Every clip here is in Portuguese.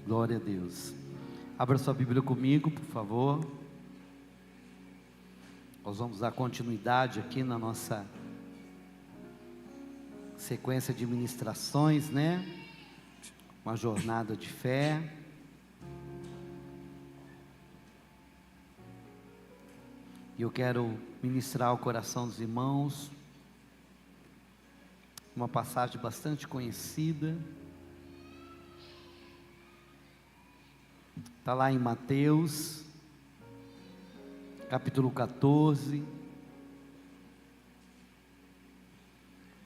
Glória a Deus. Abra sua Bíblia comigo, por favor. Nós vamos dar continuidade aqui na nossa sequência de ministrações, né? Uma jornada de fé. E eu quero ministrar ao coração dos irmãos uma passagem bastante conhecida. Está lá em Mateus, capítulo 14,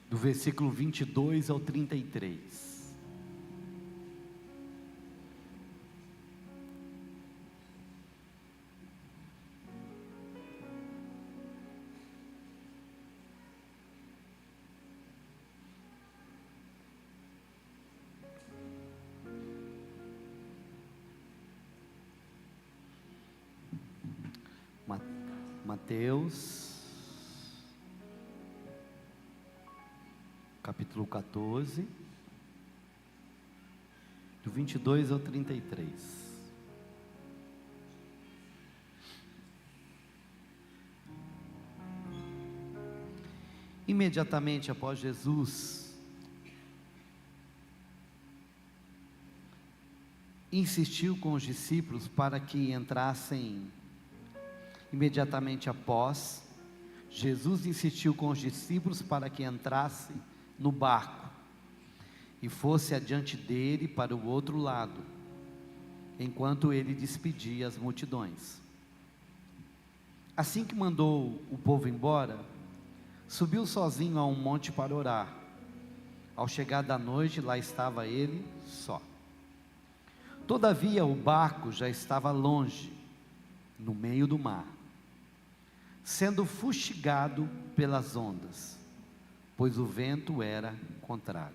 do versículo 22 ao 33. Mateus, capítulo 14, do 22 ao 33. Imediatamente após Jesus insistiu com os discípulos para que entrassem. Imediatamente após, Jesus insistiu com os discípulos para que entrasse no barco e fosse adiante dele para o outro lado, enquanto ele despedia as multidões. Assim que mandou o povo embora, subiu sozinho a um monte para orar. Ao chegar da noite, lá estava ele só. Todavia o barco já estava longe, no meio do mar, sendo fustigado pelas ondas, pois o vento era contrário.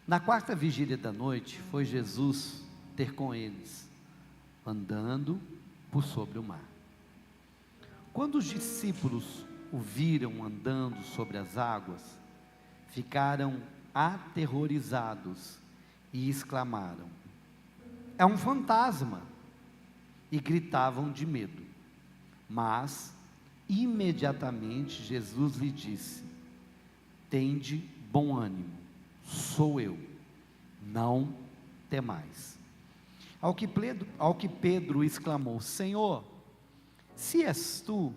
Na quarta vigília da noite, foi Jesus ter com eles, andando por sobre o mar. Quando os discípulos o viram andando sobre as águas, ficaram aterrorizados e exclamaram: "É um fantasma!" E gritavam de medo. Mas, imediatamente, Jesus lhe disse: "Tende bom ânimo, sou eu, não temais." Ao que Pedro exclamou: "Senhor, se és tu,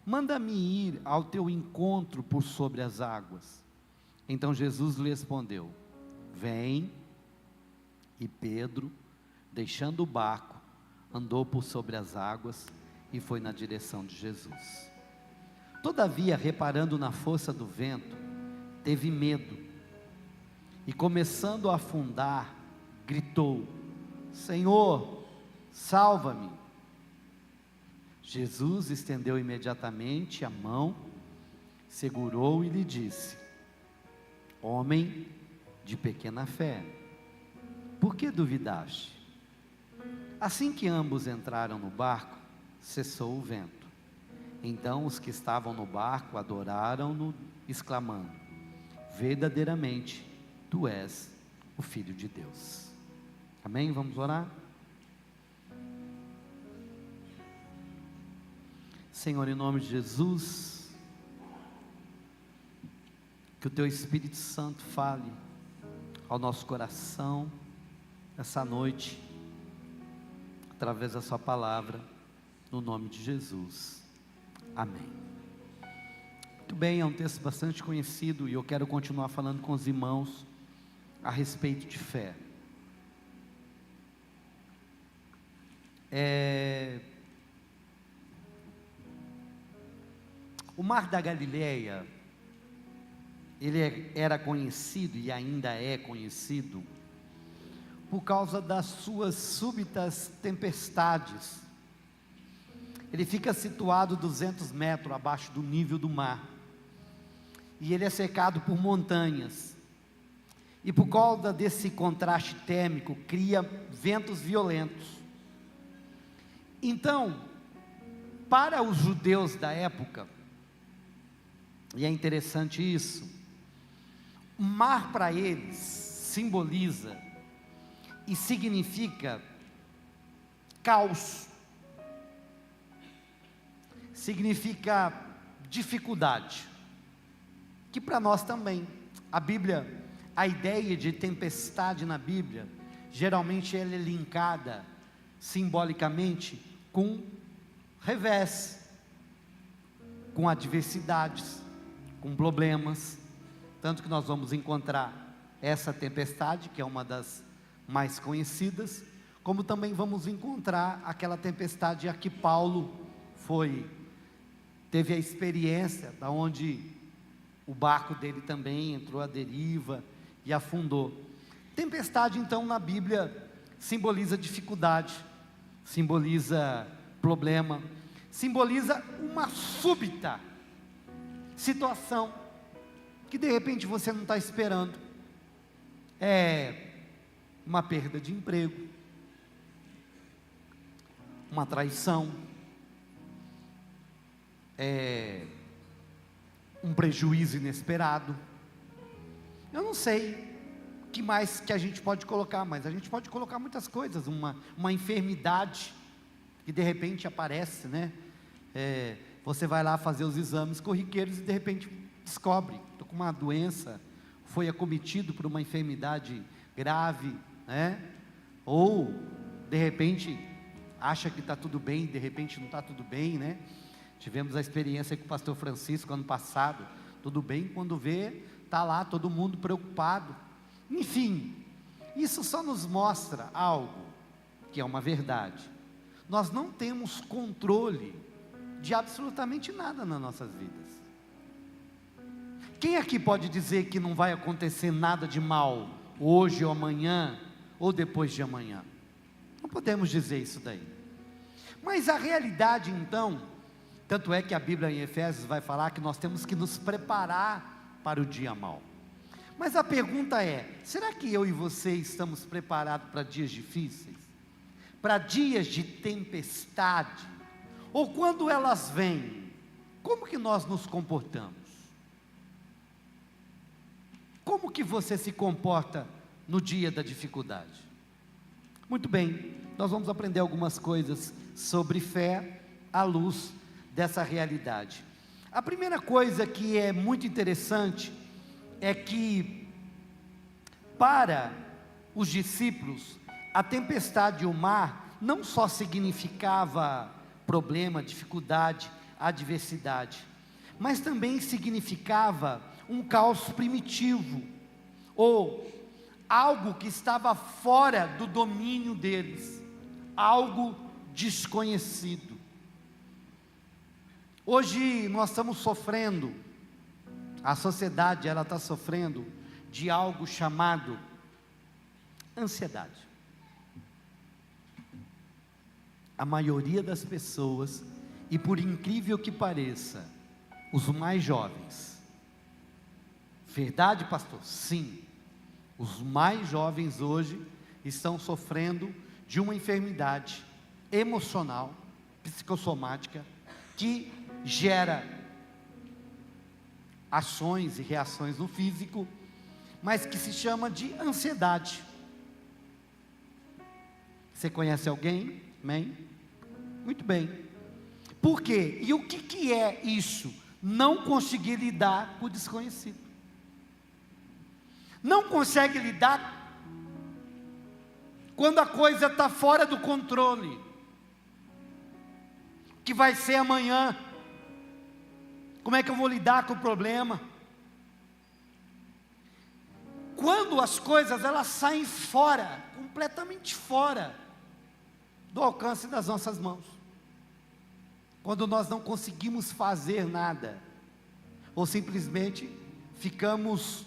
manda-me ir ao teu encontro por sobre as águas." Então Jesus lhe respondeu: "Vem." E Pedro, deixando o barco, andou por sobre as águas e foi na direção de Jesus. Todavia, reparando na força do vento, teve medo e, começando a afundar, gritou: "Senhor, salva-me." Jesus estendeu imediatamente a mão, segurou e lhe disse: "Homem de pequena fé, por que duvidaste?" Assim que ambos entraram no barco, cessou o vento. Então os que estavam no barco adoraram-no, exclamando: "Verdadeiramente, tu és o Filho de Deus." Amém? Vamos orar? Senhor, em nome de Jesus, que o teu Espírito Santo fale ao nosso coração essa noite, através da sua palavra, no nome de Jesus, amém. Muito bem, é um texto bastante conhecido e eu quero continuar falando com os irmãos a respeito de fé. O Mar da Galileia, ele era conhecido e ainda é conhecido por causa das suas súbitas tempestades. Ele fica situado 200 metros abaixo do nível do mar, e ele é cercado por montanhas, e por causa desse contraste térmico, cria ventos violentos. Então, para os judeus da época, e é interessante isso, o mar para eles simboliza e significa caos, significa dificuldade, que para nós também, a Bíblia, a ideia de tempestade na Bíblia, geralmente ela é linkada simbolicamente com revés, com adversidades, com problemas, tanto que nós vamos encontrar essa tempestade, que é uma das mais conhecidas, como também vamos encontrar aquela tempestade a que Paulo teve a experiência, da onde o barco dele também entrou à deriva e afundou. Tempestade, então, na Bíblia, simboliza dificuldade, simboliza problema, simboliza uma súbita situação, que de repente você não está esperando. É uma perda de emprego, uma traição, um prejuízo inesperado. Eu não sei o que mais que a gente pode colocar, mas a gente pode colocar muitas coisas, uma enfermidade que de repente aparece, né? Você vai lá fazer os exames corriqueiros e de repente descobre, estou com uma doença, foi acometido por uma enfermidade grave, né? Ou de repente acha que está tudo bem, de repente não está tudo bem, né? Tivemos a experiência com o pastor Francisco ano passado, tudo bem, quando vê, está lá todo mundo preocupado. Enfim, isso só nos mostra algo que é uma verdade. Nós não temos controle de absolutamente nada nas nossas vidas. Quem aqui pode dizer que não vai acontecer nada de mal hoje ou amanhã, ou depois de amanhã? Não podemos dizer isso daí. Mas a realidade então, tanto é que a Bíblia em Efésios vai falar que nós temos que nos preparar para o dia mau. Mas a pergunta é, será que eu e você estamos preparados para dias difíceis? Para dias de tempestade? Ou quando elas vêm, como que nós nos comportamos? Como que você se comporta no dia da dificuldade? Muito bem, nós vamos aprender algumas coisas sobre fé à luz dessa realidade. A primeira coisa que é muito interessante é que, para os discípulos, a tempestade e o mar não só significava problema, dificuldade, adversidade, mas também significava um caos primitivo, ou algo que estava fora do domínio deles, algo desconhecido. Hoje nós estamos sofrendo, a sociedade ela está sofrendo de algo chamado ansiedade. A maioria das pessoas, e por incrível que pareça, os mais jovens, verdade, pastor? Sim, os mais jovens hoje estão sofrendo de uma enfermidade emocional, psicossomática, que gera ações e reações no físico, mas que se chama de ansiedade. Você conhece alguém? Amém? Muito bem. Por quê? E o que é isso? Não conseguir lidar com o desconhecido. Não consegue lidar quando a coisa está fora do controle. O que vai ser amanhã? Como é que eu vou lidar com o problema? Quando as coisas elas saem fora, completamente fora do alcance das nossas mãos. Quando nós não conseguimos fazer nada, ou simplesmente ficamos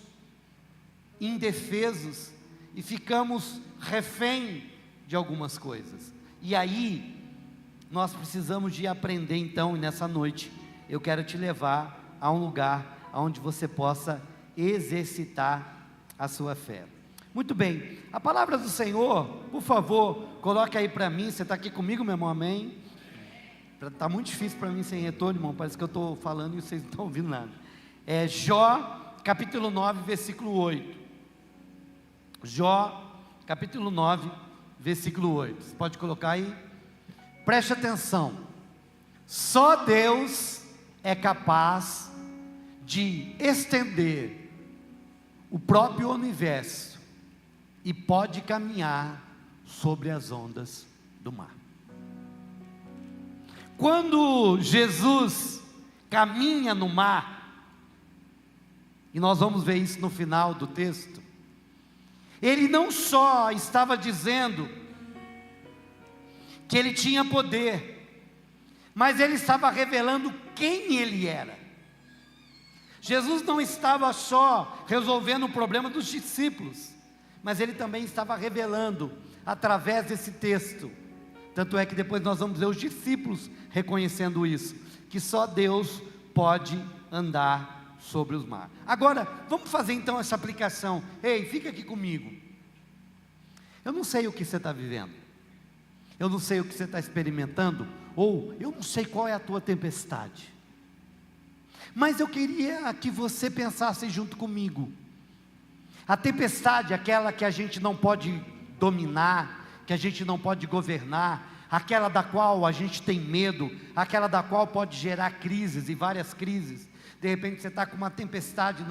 indefesos e ficamos refém de algumas coisas. E aí nós precisamos de aprender então, e nessa noite eu quero te levar a um lugar onde você possa exercitar a sua fé. Muito bem, a palavra do Senhor, por favor, coloque aí para mim. Você está aqui comigo, meu irmão? Amém? Está muito difícil para mim sem retorno, irmão. Parece que eu estou falando e vocês não estão ouvindo nada. Jó, capítulo 9, versículo 8. Jó, capítulo 9, versículo 8. Você pode colocar aí? Preste atenção. Só Deus é capaz de estender o próprio universo e pode caminhar sobre as ondas do mar. Quando Jesus caminha no mar, e nós vamos ver isso no final do texto, ele não só estava dizendo que ele tinha poder, mas ele estava revelando quem ele era. Jesus não estava só resolvendo o problema dos discípulos, mas ele também estava revelando através desse texto. Tanto é que depois nós vamos ver os discípulos reconhecendo isso, que só Deus pode andar sobre os mares. Agora, vamos fazer então essa aplicação. Ei, fica aqui comigo. Eu não sei o que você está vivendo, eu não sei o que você está experimentando, ou eu não sei qual é a tua tempestade, mas eu queria que você pensasse junto comigo. A tempestade, aquela que a gente não pode dominar, que a gente não pode governar, aquela da qual a gente tem medo, aquela da qual pode gerar crises e várias crises. De repente você está com uma tempestade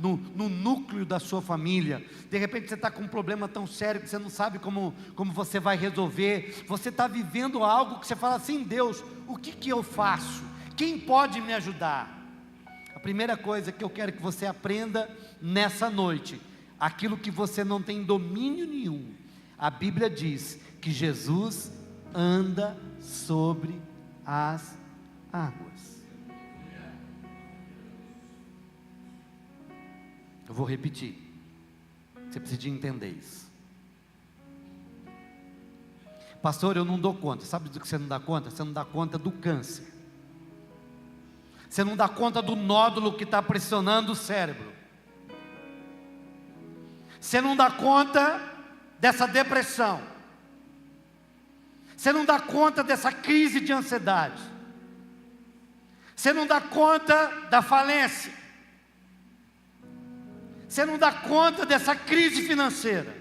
no núcleo da sua família, de repente você está com um problema tão sério que você não sabe como você vai resolver, você está vivendo algo que você fala assim: Deus, o que eu faço? Quem pode me ajudar? A primeira coisa que eu quero que você aprenda nessa noite, aquilo que você não tem domínio nenhum, a Bíblia diz que Jesus anda sobre as águas. Eu vou repetir, você precisa entender isso. Pastor, eu não dou conta. Sabe do que você não dá conta? Você não dá conta do câncer, você não dá conta do nódulo que está pressionando o cérebro, você não dá conta dessa depressão, você não dá conta dessa crise de ansiedade, você não dá conta da falência, você não dá conta dessa crise financeira,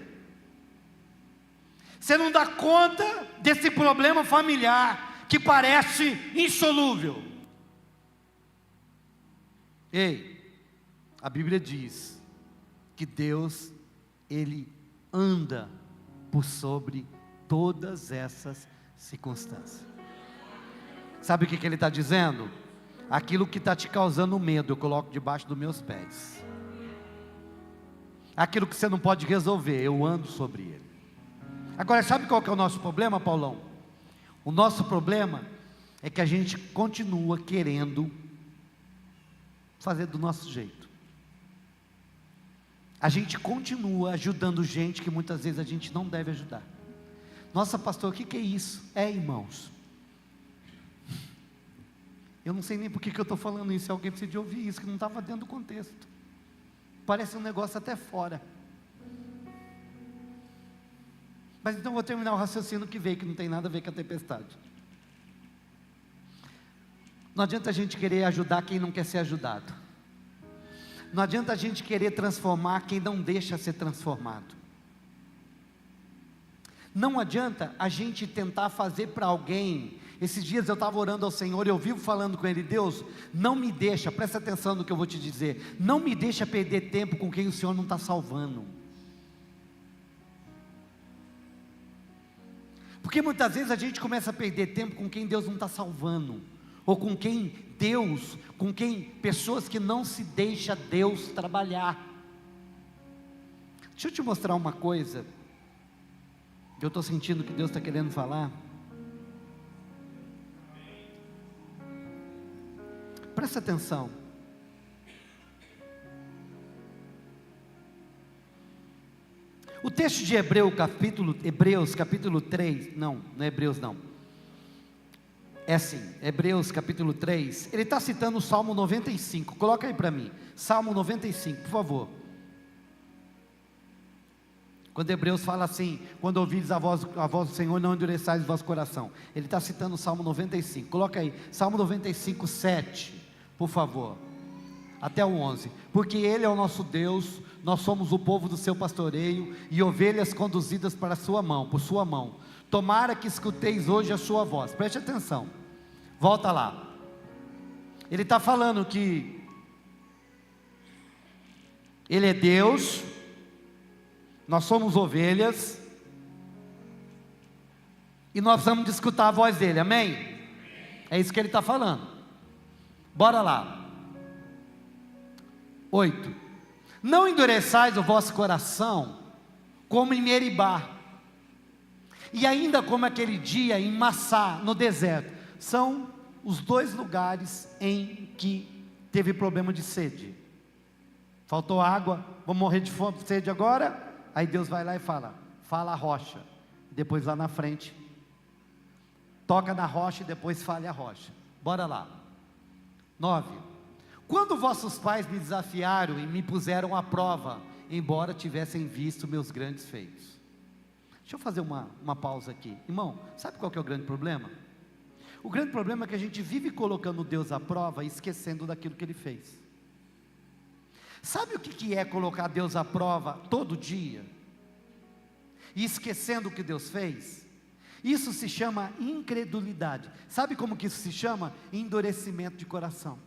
você não dá conta desse problema familiar que parece insolúvel. Ei, a Bíblia diz que Deus, Ele anda por sobre todas essas circunstâncias. Sabe o que Ele está dizendo? Aquilo que está te causando medo, eu coloco debaixo dos meus pés. Aquilo que você não pode resolver, eu ando sobre ele. Agora, sabe qual que é o nosso problema, Paulão? O nosso problema é que a gente continua querendo fazer do nosso jeito. A gente continua ajudando gente que muitas vezes a gente não deve ajudar. Nossa, pastor, o que é isso? Irmãos, eu não sei nem por que eu estou falando isso. Alguém precisa de ouvir isso, que não estava dentro do contexto. Parece um negócio até fora. Mas então vou terminar o raciocínio que veio, que não tem nada a ver com a tempestade. Não adianta a gente querer ajudar quem não quer ser ajudado. Não adianta a gente querer transformar quem não deixa ser transformado. Não adianta a gente tentar fazer para alguém. Esses dias eu estava orando ao Senhor e eu vivo falando com Ele: Deus, não me deixa, presta atenção no que eu vou te dizer, não me deixa perder tempo com quem o Senhor não está salvando. Porque muitas vezes a gente começa a perder tempo com quem Deus não está salvando, ou com quem pessoas que não se deixa Deus trabalhar. Deixa eu te mostrar uma coisa que eu estou sentindo que Deus está querendo falar. Presta atenção. O texto de Hebreus capítulo 3, não é Hebreus não. É assim, Hebreus capítulo 3, ele está citando o Salmo 95, coloca aí para mim, Salmo 95, por favor. Quando Hebreus fala assim: quando ouvires a voz do Senhor, não endureçais o vosso coração. Ele está citando o Salmo 95, coloca aí, Salmo 95, 7, por favor. até o 11. Porque Ele é o nosso Deus, nós somos o povo do seu pastoreio, e ovelhas conduzidas para a sua mão, por sua mão. Tomara que escuteis hoje a sua voz. Preste atenção, volta lá. Ele está falando que Ele é Deus, nós somos ovelhas, e nós vamos escutar a voz dele, amém? É isso que ele está falando. Bora lá. 8. Não endureçais o vosso coração, como em Meribá, e ainda como aquele dia em Massá, no deserto. São os dois lugares em que teve problema de sede. Faltou água, vou morrer de fome, sede agora. Aí Deus vai lá e fala a rocha. Depois lá na frente, toca na rocha e depois fale a rocha. Bora lá. 9. Quando vossos pais me desafiaram e me puseram à prova, embora tivessem visto meus grandes feitos. Deixa eu fazer uma pausa aqui. Irmão, sabe qual que é o grande problema? O grande problema é que a gente vive colocando Deus à prova e esquecendo daquilo que Ele fez. Sabe o que é colocar Deus à prova todo dia? E esquecendo o que Deus fez? Isso se chama incredulidade. Sabe como que isso se chama? Endurecimento de coração.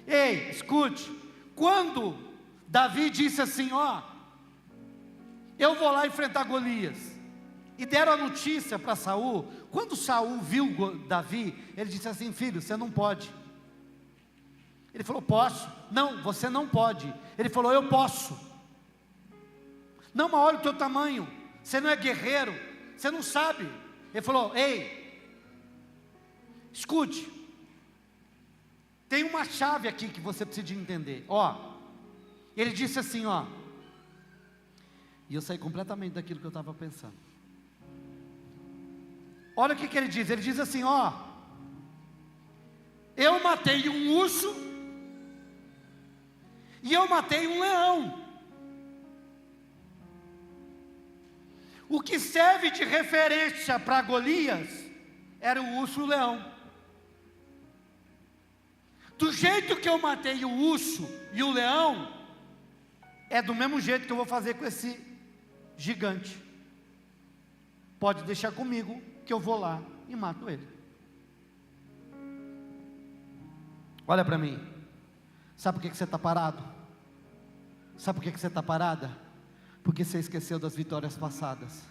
Ei, escute. Quando Davi disse assim, eu vou lá enfrentar Golias, e deram a notícia para Saul, quando Saul viu Davi, ele disse assim, filho, você não pode. Ele falou, posso. Não, você não pode. Ele falou, eu posso. Não, mas olha o teu tamanho, você não é guerreiro, você não sabe. Ele falou, ei, escute, tem uma chave aqui que você precisa de entender. Ele disse assim, e eu saí completamente daquilo que eu estava pensando. Olha o que ele diz. Ele diz assim, eu matei um urso e eu matei um leão. O que serve de referência para Golias era o urso e o leão. Do jeito que eu matei o urso e o leão, é do mesmo jeito que eu vou fazer com esse gigante. Pode deixar comigo que eu vou lá e mato ele. Olha para mim. Sabe por que você está parado? Sabe por que você está parada? Porque você esqueceu das vitórias passadas.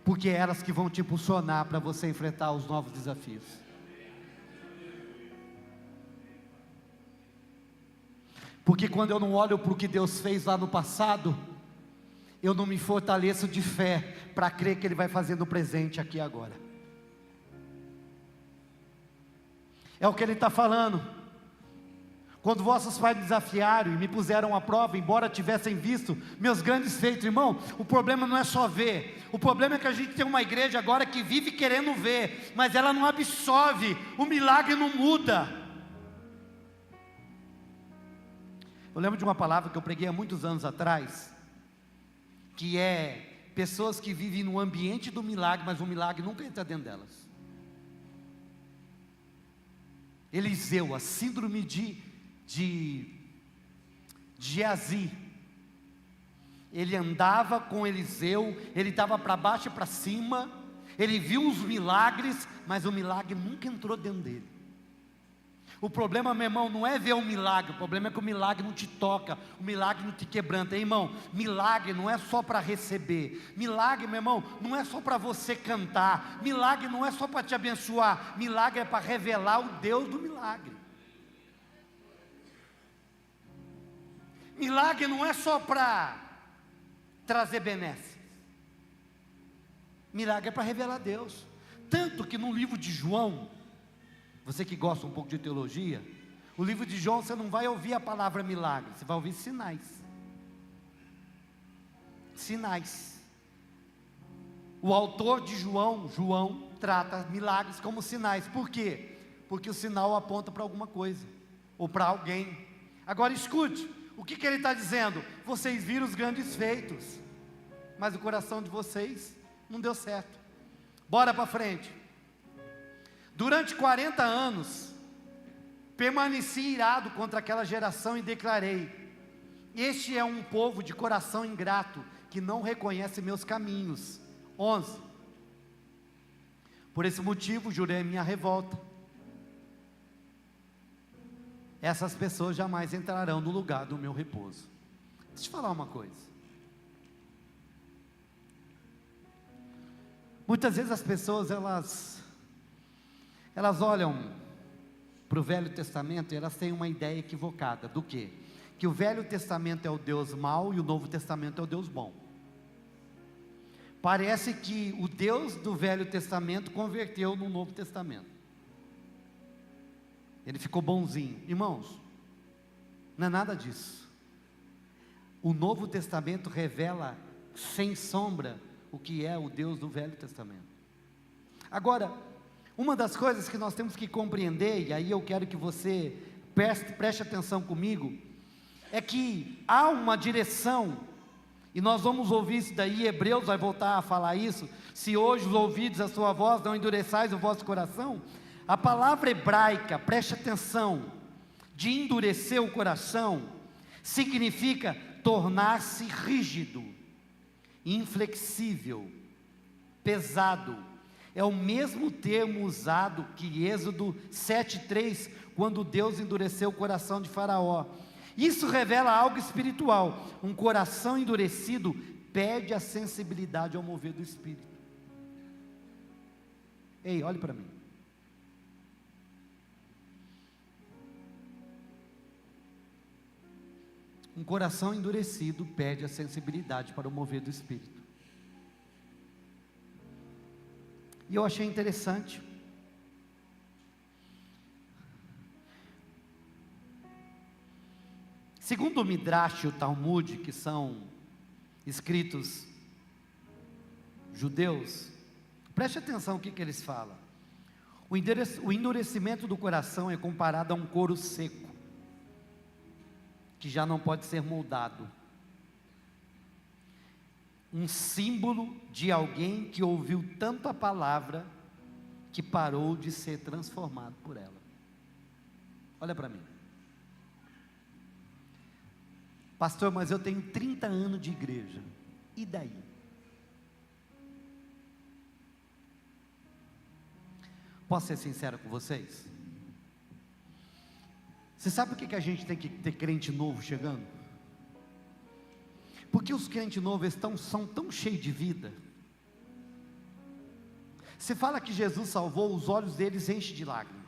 Porque é elas que vão te impulsionar para você enfrentar os novos desafios. Porque quando eu não olho para o que Deus fez lá no passado, eu não me fortaleço de fé para crer que Ele vai fazer no presente aqui e agora. É o que Ele está falando. Quando vossos pais me desafiaram e me puseram à prova, embora tivessem visto meus grandes feitos, irmão, o problema não é só ver. O problema é que a gente tem uma igreja agora que vive querendo ver, mas ela não absorve, o milagre não muda. Eu lembro de uma palavra que eu preguei há muitos anos atrás, que é pessoas que vivem no ambiente do milagre, mas o milagre nunca entra dentro delas. Eliseu, a síndrome de Geazi. Ele andava com Eliseu, ele estava para baixo e para cima, ele viu os milagres, mas o milagre nunca entrou dentro dele. O problema, meu irmão, não é ver o milagre, o problema é que o milagre não te toca, o milagre não te quebranta, hein, irmão. Milagre não é só para receber, milagre, meu irmão, não é só para você cantar, milagre não é só para te abençoar, milagre é para revelar o Deus do milagre. Milagre não é só para trazer benesses, milagre é para revelar Deus. Tanto que no livro de João, você que gosta um pouco de teologia, o livro de João você não vai ouvir a palavra milagre, você vai ouvir sinais. Sinais. O autor de João trata milagres como sinais. Por quê? Porque o sinal aponta para alguma coisa, ou para alguém. Agora escute, o que ele está dizendo? Vocês viram os grandes feitos, mas o coração de vocês não deu certo. Bora para frente. Durante 40 anos, Permaneci irado contra aquela geração e declarei: este é um povo de coração ingrato, que não reconhece meus caminhos. 11. Por esse motivo jurei minha revolta. Essas pessoas jamais entrarão no lugar do meu repouso. Deixa eu te falar uma coisa. Muitas vezes as pessoas, elas olham para o Velho Testamento e elas têm uma ideia equivocada. Do quê? Que o Velho Testamento é o Deus mau e o Novo Testamento é o Deus bom. Parece que o Deus do Velho Testamento converteu no Novo Testamento. Ele ficou bonzinho. Irmãos, não é nada disso. O Novo Testamento revela sem sombra o que é o Deus do Velho Testamento. Agora, uma das coisas que nós temos que compreender, e aí eu quero que você preste atenção comigo, é que há uma direção, e nós vamos ouvir isso daí, Hebreus vai voltar a falar isso: se hoje os ouvidos a sua voz, não endureçais o vosso coração. A palavra hebraica, preste atenção, de endurecer o coração, significa tornar-se rígido, inflexível, pesado. É o mesmo termo usado que Êxodo 7:3, quando Deus endureceu o coração de Faraó. Isso revela algo espiritual. Um coração endurecido perde a sensibilidade ao mover do Espírito. Ei, olhe para mim. Um coração endurecido perde a sensibilidade para o mover do Espírito. E eu achei interessante. Segundo o Midrash e o Talmud, que são escritos judeus, preste atenção o que eles falam. O endurecimento do coração é comparado a um couro seco, que já não pode ser moldado. Um símbolo de alguém que ouviu tanto a palavra, que parou de ser transformado por ela. Olha para mim. Pastor, mas eu tenho 30 anos de igreja, e daí? Posso ser sincero com vocês? Você sabe por que a gente tem que ter crente novo chegando? Porque os crentes novos são tão cheios de vida. Você fala que Jesus salvou, os olhos deles enchem de lágrimas.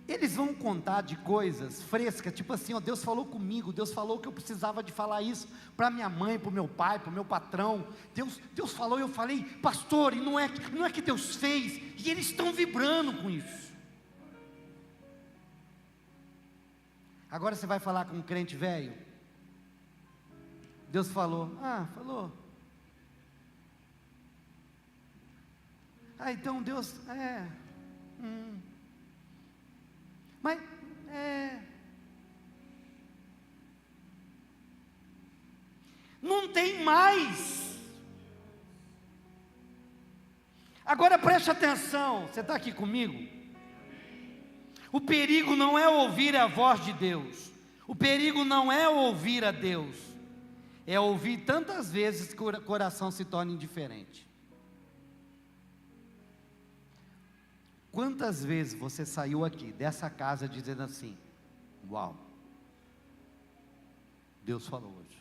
Eles vão contar de coisas frescas, tipo assim: ó, Deus falou comigo, Deus falou que eu precisava de falar isso para minha mãe, para o meu pai, para o meu patrão. Deus falou e eu falei: pastor, e não é que Deus fez, e eles estão vibrando com isso. Agora você vai falar com um crente velho. Deus falou. Falou. Então Deus, mas, não tem mais. Agora preste atenção, você está aqui comigo? O perigo não é ouvir a voz de Deus, o perigo não é ouvir a Deus, é ouvir tantas vezes que o coração se torna indiferente. Quantas vezes você saiu aqui dessa casa dizendo assim: uau, Deus falou hoje.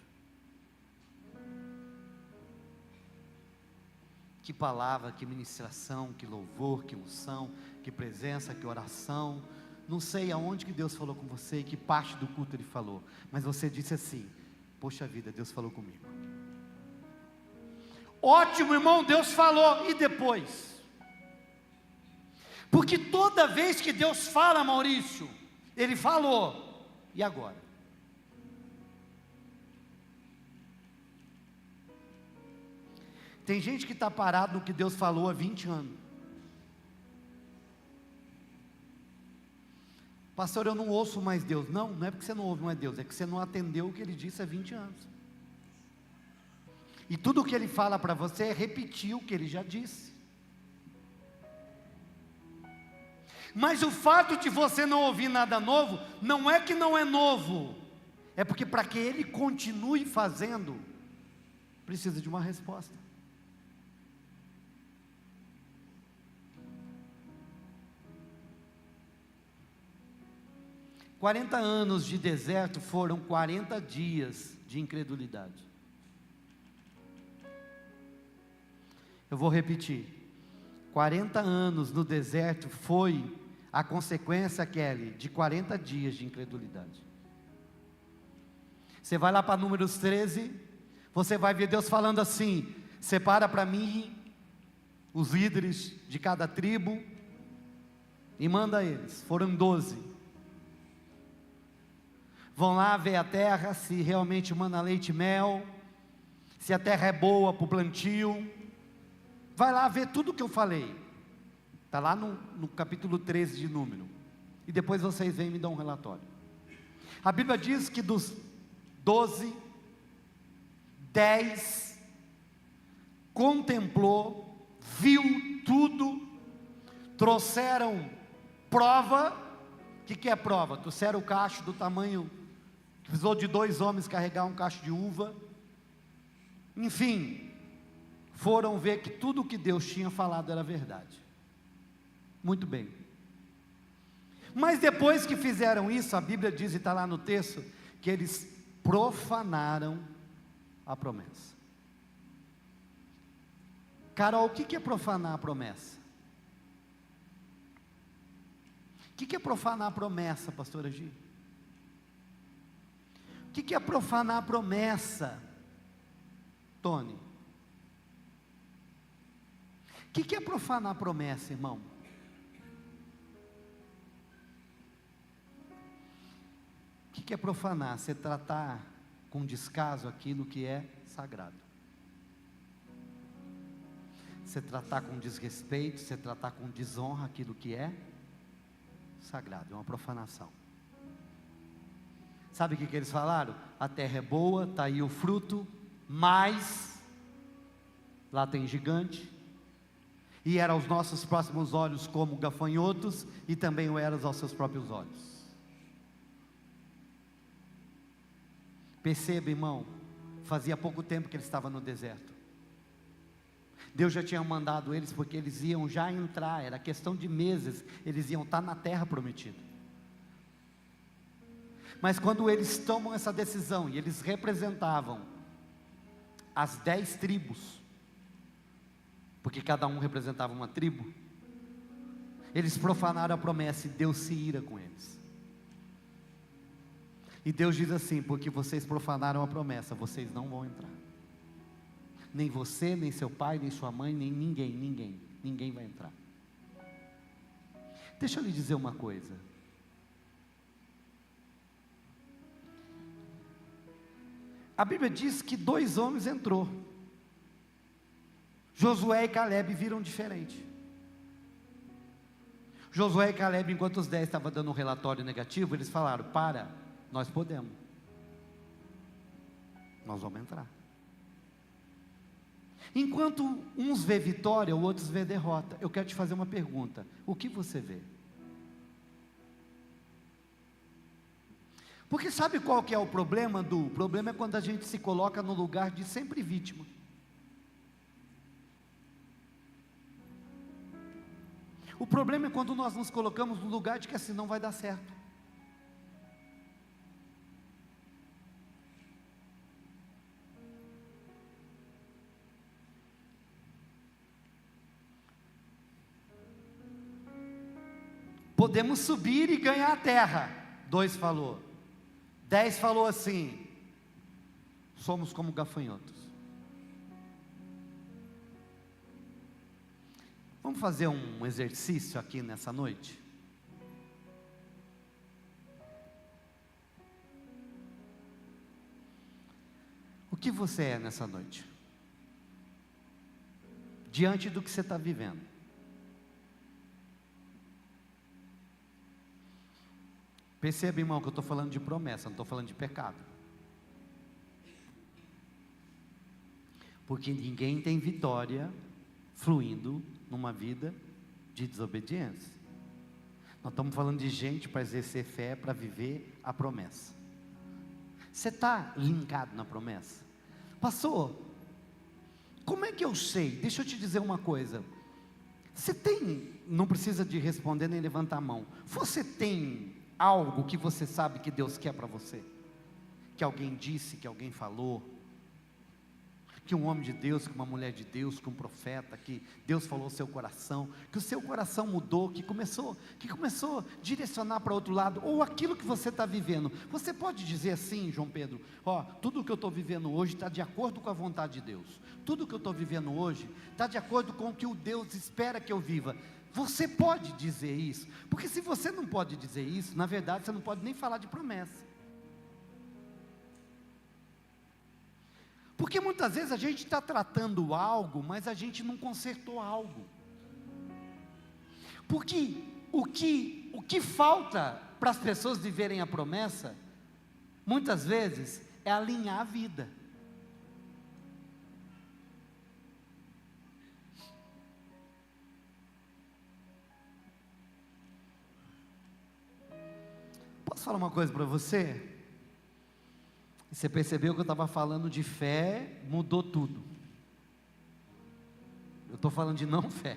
Que palavra, que ministração, que louvor, que unção, que presença, que oração. Não sei aonde que Deus falou com você, que parte do culto Ele falou, mas você disse assim: poxa vida, Deus falou comigo. Ótimo, irmão, Deus falou, e depois? Porque toda vez que Deus fala, Maurício, Ele falou, e agora? Tem gente que está parado no que Deus falou há 20 anos. Pastor, eu não ouço mais Deus. Não é porque você não ouve mais Deus, é que você não atendeu o que Ele disse há 20 anos. E tudo o que Ele fala para você é repetir o que Ele já disse. Mas o fato de você não ouvir nada novo, não é que não é novo, é porque para que ele continue fazendo, precisa de uma resposta. "40 anos de deserto foram 40 dias de incredulidade." Eu vou repetir: 40 anos no deserto foi a consequência, Kelly, de 40 dias de incredulidade. Você vai lá para Números 13, você vai ver Deus falando assim: separa para mim os líderes de cada tribo e manda eles. Foram 12. Vão lá ver a terra, se realmente manda leite e mel, se a terra é boa para o plantio. Vai lá ver tudo o que eu falei. Está lá no capítulo 13 de Número. E depois vocês vêm e me dão um relatório. A Bíblia diz que dos 12, 10 contemplou, viu tudo, trouxeram prova. O que é prova? Trouxeram o cacho do tamanho, precisou de 2 homens carregar um cacho de uva. Enfim, foram ver que tudo o que Deus tinha falado era verdade. Muito bem. Mas depois que fizeram isso, a Bíblia diz, e está lá no texto, que eles profanaram a promessa. Carol, o que é profanar a promessa? O que é profanar a promessa, pastora Gi? O que é profanar a promessa, Tony? O que é profanar a promessa, irmão? O que é profanar? Você tratar com descaso aquilo que é sagrado. Você tratar com desrespeito, você tratar com desonra aquilo que é sagrado, é uma profanação. Sabe o que eles falaram? A terra é boa, está aí o fruto, mas lá tem gigante, e era aos nossos próximos olhos como gafanhotos, e também o era aos seus próprios olhos. Perceba, irmão, fazia pouco tempo que ele estava no deserto. Deus já tinha mandado eles, porque eles iam já entrar, era questão de meses, eles iam estar na terra prometida. Mas quando eles tomam essa decisão, e eles representavam as 10 tribos, porque cada um representava uma tribo, eles profanaram a promessa e Deus se ira com eles. E Deus diz assim: porque vocês profanaram a promessa, vocês não vão entrar. Nem você, nem seu pai, nem sua mãe, nem ninguém vai entrar. Deixa eu lhe dizer uma coisa. A Bíblia diz que 2 homens entrou. Josué e Caleb viram diferente. Josué e Caleb, enquanto os 10 estavam dando um relatório negativo, eles falaram: nós podemos, nós vamos entrar. Enquanto uns vê vitória, outros vê derrota. Eu quero te fazer uma pergunta: o que você vê? Porque sabe qual que é o problema? O problema é quando a gente se coloca no lugar de sempre vítima. O problema é quando nós nos colocamos no lugar de que assim não vai dar certo. Podemos subir e ganhar a terra. 2 falou. 10 falou assim: somos como gafanhotos. Vamos fazer um exercício aqui nessa noite? O que você é nessa noite? Diante do que você está vivendo. Perceba, irmão, que eu estou falando de promessa, não estou falando de pecado. Porque ninguém tem vitória fluindo numa vida de desobediência. Nós estamos falando de gente para exercer fé, para viver a promessa. Você está linkado na promessa? Pastor, como é que eu sei? Deixa eu te dizer uma coisa. Você tem, não precisa de responder nem levantar a mão. Você tem algo que você sabe que Deus quer para você? Que alguém disse, que alguém falou? Que um homem de Deus, que uma mulher de Deus, que um profeta, que Deus falou ao seu coração, que o seu coração mudou, que começou a direcionar para outro lado, ou aquilo que você está vivendo. Você pode dizer assim, João Pedro, tudo que eu estou vivendo hoje está de acordo com a vontade de Deus, tudo que eu estou vivendo hoje está de acordo com o que o Deus espera que eu viva. Você pode dizer isso, porque se você não pode dizer isso, na verdade você não pode nem falar de promessa. Porque muitas vezes a gente está tratando algo, mas a gente não consertou algo. Porque o que falta para as pessoas viverem a promessa, muitas vezes, é alinhar a vida. Posso falar uma coisa para você? Você percebeu que eu estava falando de fé, mudou tudo. Eu estou falando de não fé.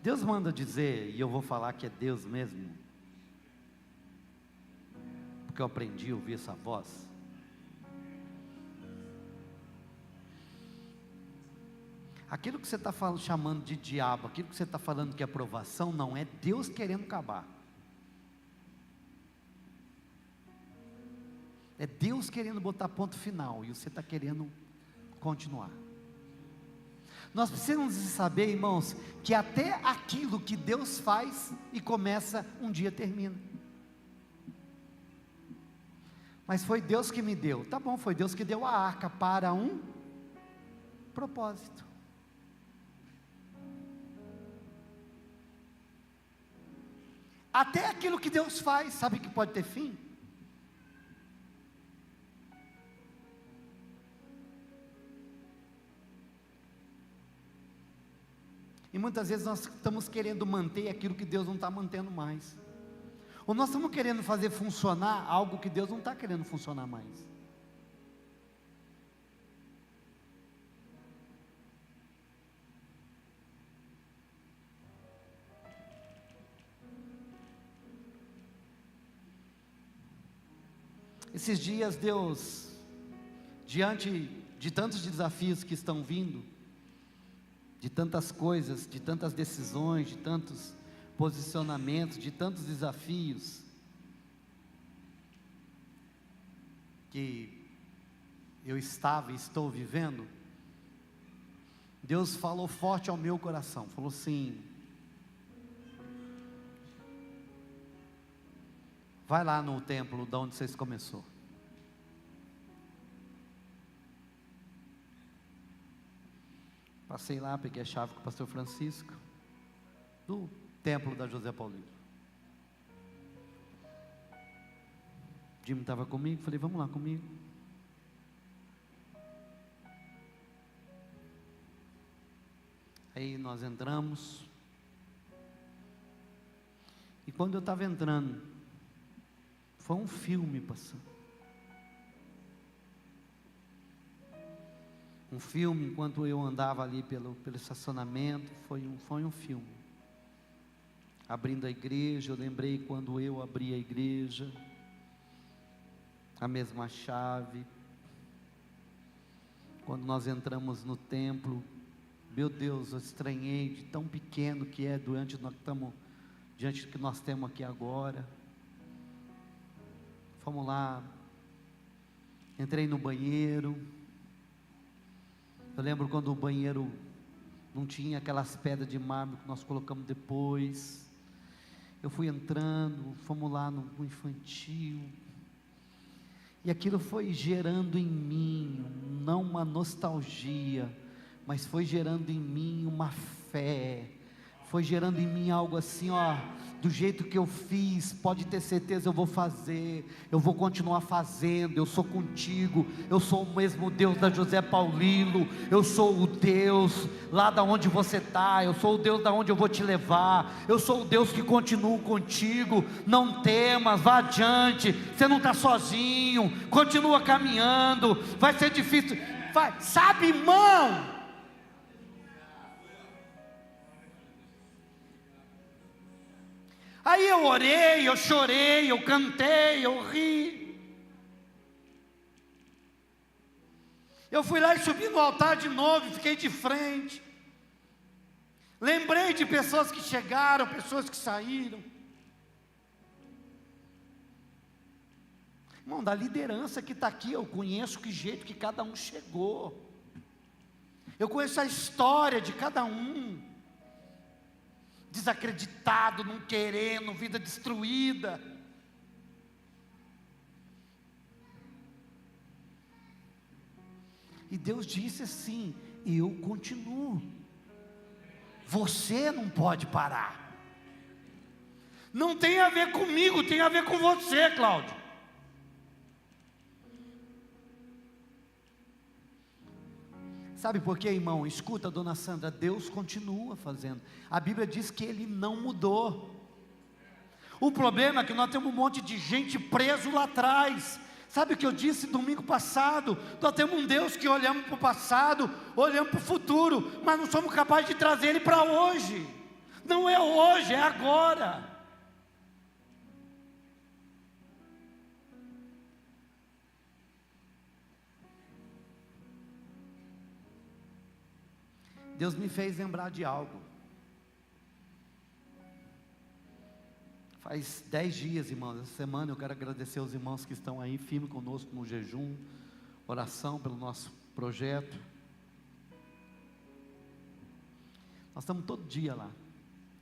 Deus manda dizer, e eu vou falar que é Deus mesmo, porque eu aprendi a ouvir essa voz. Aquilo que você está chamando de diabo, aquilo que você está falando que é aprovação, não é Deus querendo acabar. É Deus querendo botar ponto final, e você está querendo continuar. Nós precisamos saber, irmãos, que até aquilo que Deus faz e começa, um dia termina. Mas foi Deus que me deu, tá bom, foi Deus que deu a arca para um propósito. Até aquilo que Deus faz, sabe que pode ter fim? E muitas vezes nós estamos querendo manter aquilo que Deus não está mantendo mais. Ou nós estamos querendo fazer funcionar algo que Deus não está querendo funcionar mais. Esses dias Deus, diante de tantos desafios que estão vindo, de tantas coisas, de tantas decisões, de tantos posicionamentos, de tantos desafios, que eu estava e estou vivendo, Deus falou forte ao meu coração, falou assim: vai lá no templo de onde vocês começou. Passei lá, peguei a chave com o pastor Francisco, do templo da José Paulino. Jimmy estava comigo, falei, vamos lá comigo. Aí nós entramos, e quando eu estava entrando, foi um filme passando. Um filme, enquanto eu andava ali pelo estacionamento, foi um filme. Abrindo a igreja, eu lembrei quando eu abri a igreja, a mesma chave. Quando nós entramos no templo, meu Deus, eu estranhei de tão pequeno que é diante do que nós temos aqui agora. Fomos lá, entrei no banheiro. Eu lembro quando o banheiro não tinha aquelas pedras de mármore que nós colocamos depois. Eu fui entrando, fomos lá no infantil, e aquilo foi gerando em mim, não uma nostalgia, mas foi gerando em mim uma fé, foi gerando em mim algo assim, ó, do jeito que eu fiz, pode ter certeza eu vou fazer, eu vou continuar fazendo, eu sou contigo, eu sou o mesmo Deus da José Paulino, eu sou o Deus lá da onde você está, eu sou o Deus da onde eu vou te levar, eu sou o Deus que continuo contigo, não temas, vá adiante, você não está sozinho, continua caminhando, vai ser difícil, vai, sabe, irmão? Aí eu orei, eu chorei, eu cantei, eu ri. Eu fui lá e subi no altar de novo e fiquei de frente. Lembrei de pessoas que chegaram, pessoas que saíram. Irmão, da liderança que está aqui, eu conheço que jeito que cada um chegou. Eu conheço a história de cada um. Desacreditado, não querendo, vida destruída. E Deus disse assim: eu continuo. Você não pode parar. Não tem a ver comigo, tem a ver com você, Cláudio. Sabe por quê, irmão? Escuta, dona Sandra, Deus continua fazendo. A Bíblia diz que Ele não mudou. O problema é que nós temos um monte de gente preso lá atrás. Sabe o que eu disse domingo passado? Nós temos um Deus que olhamos para o passado, olhamos para o futuro, mas não somos capazes de trazer Ele para hoje. Não é hoje, é agora. Deus me fez lembrar de algo. Faz 10 dias, irmãos, essa semana eu quero agradecer aos irmãos que estão aí firme conosco no jejum, oração pelo nosso projeto. Nós estamos todo dia lá,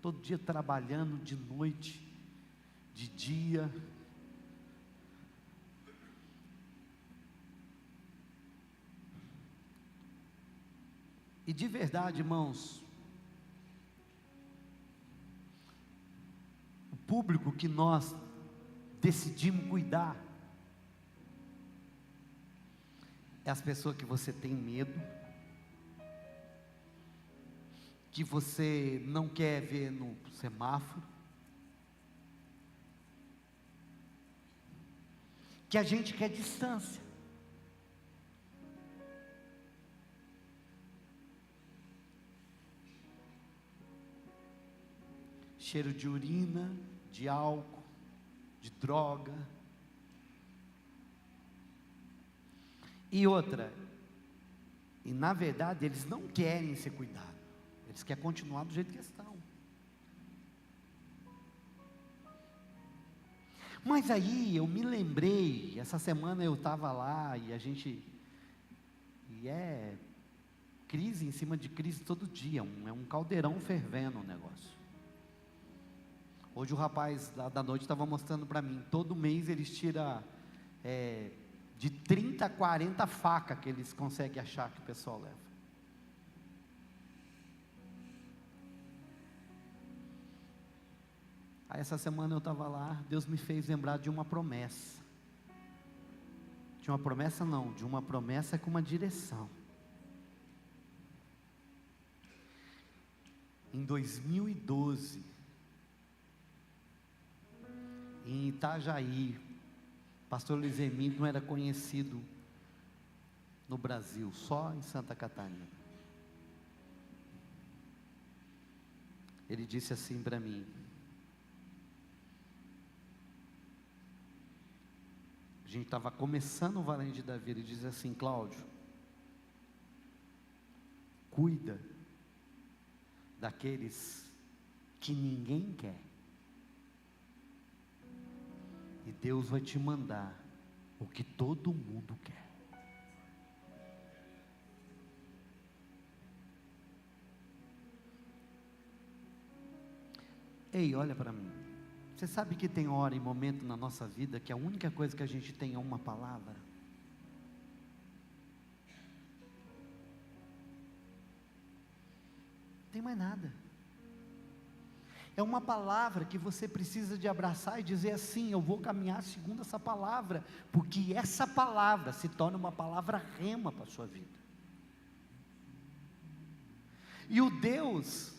todo dia trabalhando, de noite, de dia. E de verdade, irmãos, o público que nós decidimos cuidar é as pessoas que você tem medo, que você não quer ver no semáforo, que a gente quer distância. Cheiro de urina, de álcool, de droga. E outra, e na verdade eles não querem ser cuidados, eles querem continuar do jeito que estão. Mas aí eu me lembrei, essa semana eu estava lá e e é crise em cima de crise todo dia, é um caldeirão fervendo o negócio. Hoje o rapaz da noite estava mostrando para mim, todo mês eles tiram de 30 a 40 facas que eles conseguem achar que o pessoal leva. Aí essa semana eu estava lá, Deus me fez lembrar de uma promessa. De uma promessa não, de uma promessa com uma direção. Em 2012, em Itajaí, pastor Luiz Hermínio não era conhecido no Brasil, só em Santa Catarina. Ele disse assim para mim: a gente estava começando o Valente de Davi, ele diz assim: Cláudio, cuida daqueles que ninguém quer, e Deus vai te mandar o que todo mundo quer. Ei, olha para mim. Você sabe que tem hora e momento na nossa vida que a única coisa que a gente tem é uma palavra? Não tem mais nada. é uma palavra que você precisa de abraçar e dizer assim: eu vou caminhar segundo essa palavra, porque essa palavra se torna uma palavra rema para a sua vida. E o Deus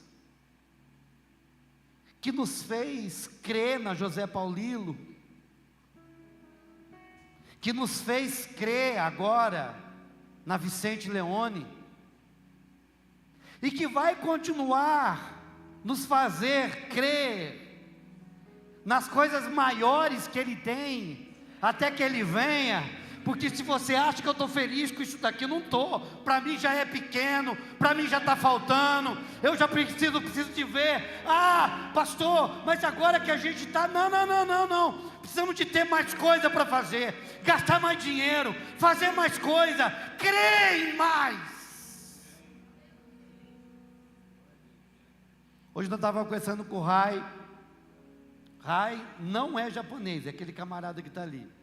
que nos fez crer na José Paulilo, que nos fez crer agora na Vicente Leone, e que vai continuar nos fazer crer nas coisas maiores que Ele tem, até que Ele venha. Porque se você acha que eu estou feliz com isso daqui, eu não estou. Para mim já é pequeno, para mim já está faltando, eu já preciso de ver. Ah, pastor, mas agora que a gente está, não, precisamos de ter mais coisa para fazer, gastar mais dinheiro, fazer mais coisa, crer em mais. Hoje nós estávamos conversando com o Rai. Rai não é japonês, é aquele camarada que está ali.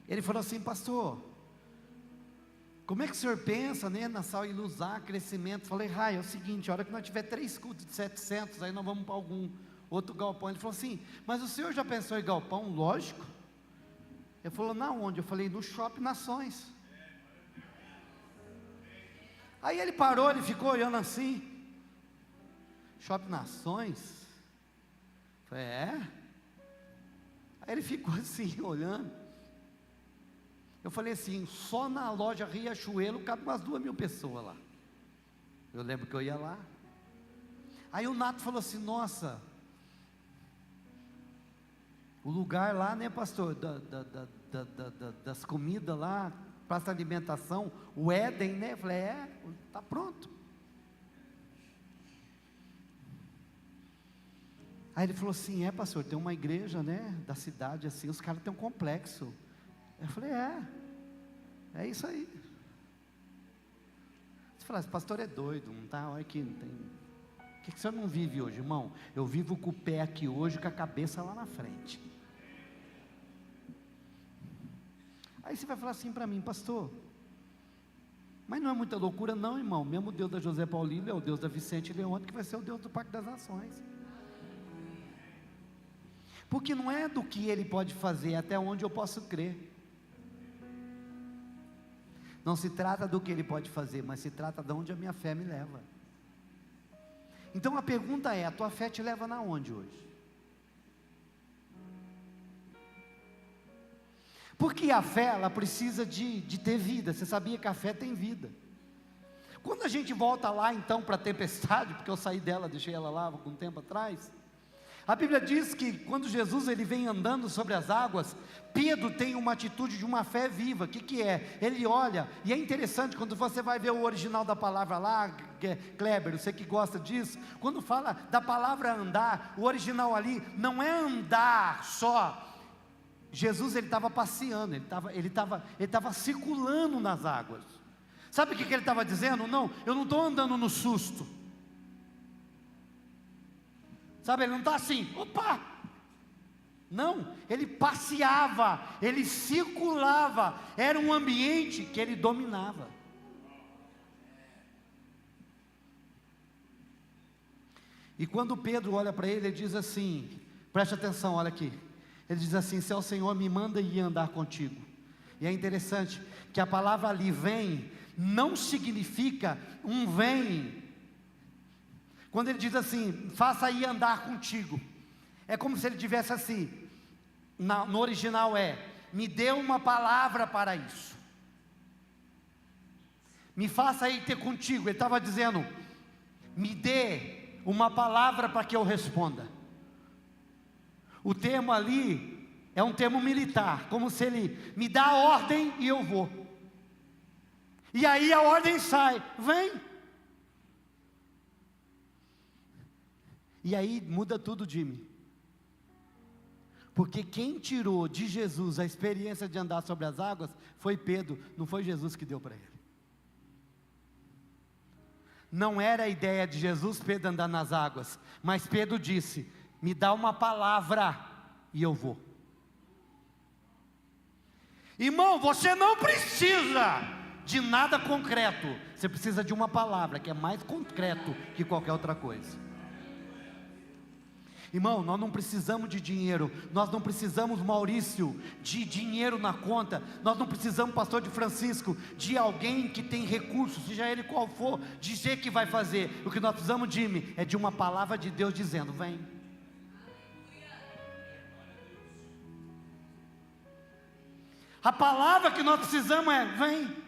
Ele falou assim: pastor, como é que o senhor pensa, né, na Sal e Luzar, crescimento? Falei: Rai, é o seguinte, a hora que nós tiver 3 cultos de 700, aí nós vamos para algum outro galpão. Ele falou assim: mas o senhor já pensou em galpão? Lógico. Ele falou: na onde? Eu falei: no Shopping Nações. Aí ele parou, ele ficou olhando assim: Shopping Nações? Eu falei: é? Aí ele ficou assim, olhando. Eu falei assim: só na loja Riachuelo cabe umas 2.000 pessoas lá. Eu lembro que eu ia lá. Aí o Nato falou assim: nossa, o lugar lá, né, pastor, das comidas lá, praça de alimentação, o Éden, né? Eu falei: é, está pronto. Aí ele falou assim: é, pastor, tem uma igreja, né, da cidade assim, os caras têm um complexo. Eu falei: é isso aí. Você fala: esse pastor é doido, não tá? Olha aqui, não tem. O que o senhor não vive hoje, irmão? Eu vivo com o pé aqui hoje, com a cabeça lá na frente. Aí você vai falar assim para mim: pastor, mas não é muita loucura não, irmão? Mesmo o Deus da José Paulino é o Deus da Vicente Leone, que vai ser o Deus do Parque das Nações. Porque não é do que Ele pode fazer, é até onde eu posso crer. Não se trata do que Ele pode fazer, mas se trata de onde a minha fé me leva. Então a pergunta é: a tua fé te leva na onde hoje? Porque a fé, ela precisa de ter vida. Você sabia que a fé tem vida? Quando a gente volta lá então para a tempestade, porque eu saí dela, deixei ela lá algum tempo atrás, a Bíblia diz que quando Jesus ele vem andando sobre as águas, Pedro tem uma atitude de uma fé viva. O que é? Ele olha, e é interessante quando você vai ver o original da palavra lá, Kleber, você que gosta disso, quando fala da palavra andar, o original ali não é andar só. Jesus ele estava passeando, ele estava circulando nas águas. Sabe o que ele estava dizendo? Não, eu não estou andando no susto. Sabe, ele não está assim, opa! Não, ele passeava, ele circulava, era um ambiente que ele dominava. E quando Pedro olha para ele diz assim, preste atenção, olha aqui. Ele diz assim: se é o Senhor, me manda ir andar contigo. E é interessante que a palavra ali vem, não significa um vem. Quando ele diz assim, faça ir andar contigo, é como se ele tivesse assim, no original me dê uma palavra para isso, me faça ir ter contigo. Ele estava dizendo, me dê uma palavra para que eu responda. O termo ali é um termo militar, como se ele me dá a ordem e eu vou. E aí a ordem sai, vem. E aí muda tudo, Jimmy. Porque quem tirou de Jesus a experiência de andar sobre as águas foi Pedro, não foi Jesus que deu para ele. Não era a ideia de Jesus, Pedro, andar nas águas, mas Pedro disse, me dá uma palavra e eu vou. Irmão, você não precisa de nada concreto, você precisa de uma palavra, que é mais concreto que qualquer outra coisa. Irmão, nós não precisamos de dinheiro, nós não precisamos, Maurício, de dinheiro na conta, nós não precisamos, pastor de Francisco, de alguém que tem recursos, seja ele qual for, dizer que vai fazer. O que nós precisamos, Jimmy, é de uma palavra de Deus dizendo: vem. A palavra que nós precisamos é: vem.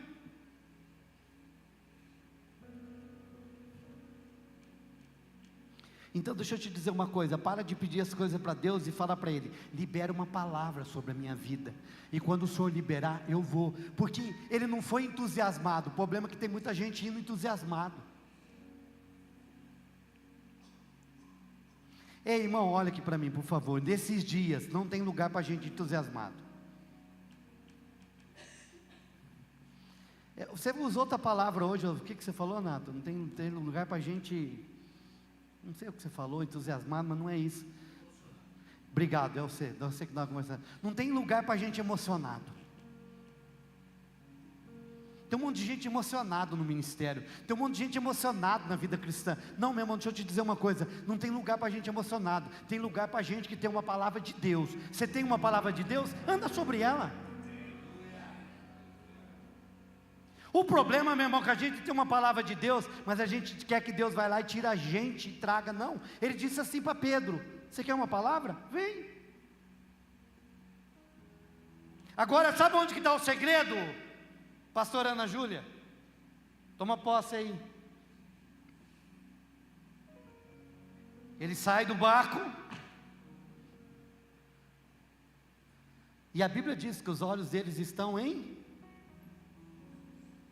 Então deixa eu te dizer uma coisa, para de pedir as coisas para Deus e fala para Ele: libera uma palavra sobre a minha vida, e quando o Senhor liberar, eu vou, porque Ele não foi entusiasmado. O problema é que tem muita gente indo entusiasmado. Ei, irmão, olha aqui para mim, por favor. Nesses dias, não tem lugar para gente entusiasmado. Você usou outra palavra hoje, o que você falou, Nato? Não tem lugar para gente... Não sei o que você falou, entusiasmado, mas não é isso. Obrigado, eu sei que nós estamos conversando. Não tem lugar para gente emocionado. Tem um monte de gente emocionado no ministério, tem um monte de gente emocionado na vida cristã. Não, meu irmão, deixa eu te dizer uma coisa: não tem lugar para gente emocionado, tem lugar para gente que tem uma palavra de Deus. Você tem uma palavra de Deus? Anda sobre ela. O problema, meu irmão, é que a gente tem uma palavra de Deus, mas a gente quer que Deus vai lá e tire a gente e traga. Não, ele disse assim para Pedro: você quer uma palavra? Vem. Agora, sabe onde que está o segredo, pastora Ana Júlia? Toma posse aí. Ele sai do barco, e a Bíblia diz que os olhos deles estão em...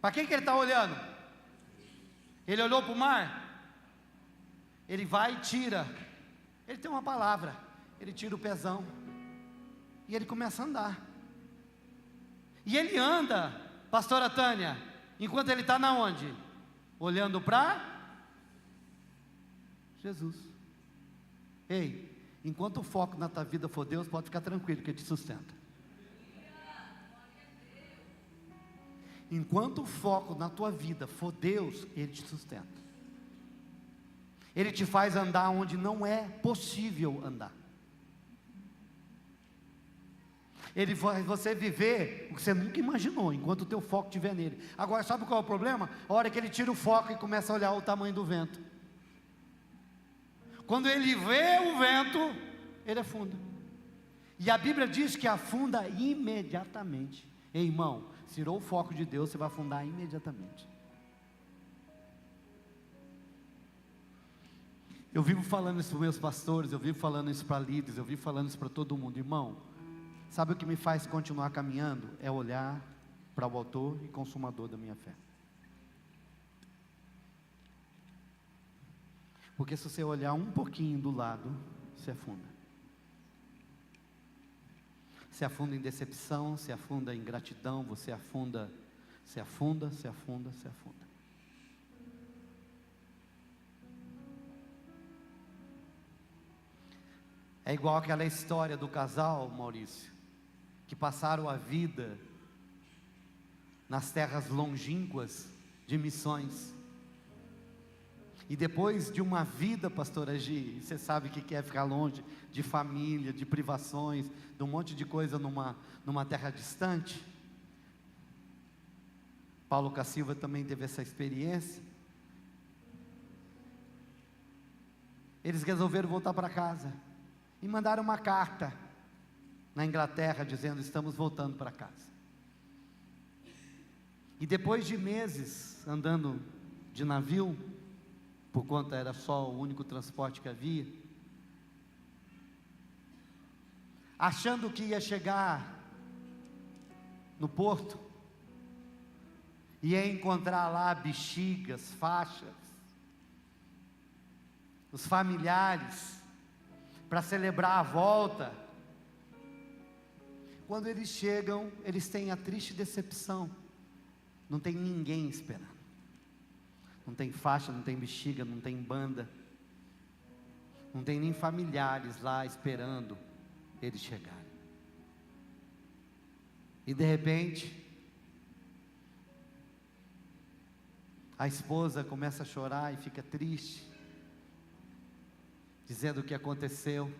Para quem que ele está olhando? Ele olhou para o mar? Ele vai e tira. Ele tem uma palavra. Ele tira o pezão. E ele começa a andar. E ele anda, pastora Tânia, enquanto ele está na onde? Olhando para Jesus. Ei, enquanto o foco na tua vida for Deus, pode ficar tranquilo que Ele te sustenta. Enquanto o foco na tua vida for Deus, Ele te sustenta. Ele te faz andar onde não é possível andar. Ele faz você viver o que você nunca imaginou, enquanto o teu foco estiver nele. Agora, sabe qual é o problema? A hora que ele tira o foco e começa a olhar o tamanho do vento. Quando ele vê o vento, ele afunda. E a Bíblia diz que afunda imediatamente. Ei, irmão, tirou o foco de Deus, você vai afundar imediatamente. Eu vivo falando isso para meus pastores, eu vivo falando isso para líderes, eu vivo falando isso para todo mundo. Irmão, sabe o que me faz continuar caminhando? É olhar para o autor e consumador da minha fé. Porque se você olhar um pouquinho do lado, você afunda. Se afunda em decepção, se afunda em ingratidão, você afunda, se afunda, se afunda, se afunda. É igual aquela história do casal, Maurício, que passaram a vida nas terras longínquas de missões. E depois de uma vida, pastora Gi, você sabe o que é ficar longe de família, de privações, de um monte de coisa numa terra distante. Paulo Cacilva também teve essa experiência. Eles resolveram voltar para casa e mandaram uma carta na Inglaterra dizendo: estamos voltando para casa. E depois de meses andando de navio, por conta era só o único transporte que havia, achando que ia chegar no porto, ia encontrar lá bexigas, faixas, os familiares, para celebrar a volta. Quando eles chegam, eles têm a triste decepção: não tem ninguém esperando. Não tem faixa, não tem bexiga, não tem banda, não tem nem familiares lá esperando eles chegarem. E de repente, a esposa começa a chorar e fica triste. dizendo o que aconteceu,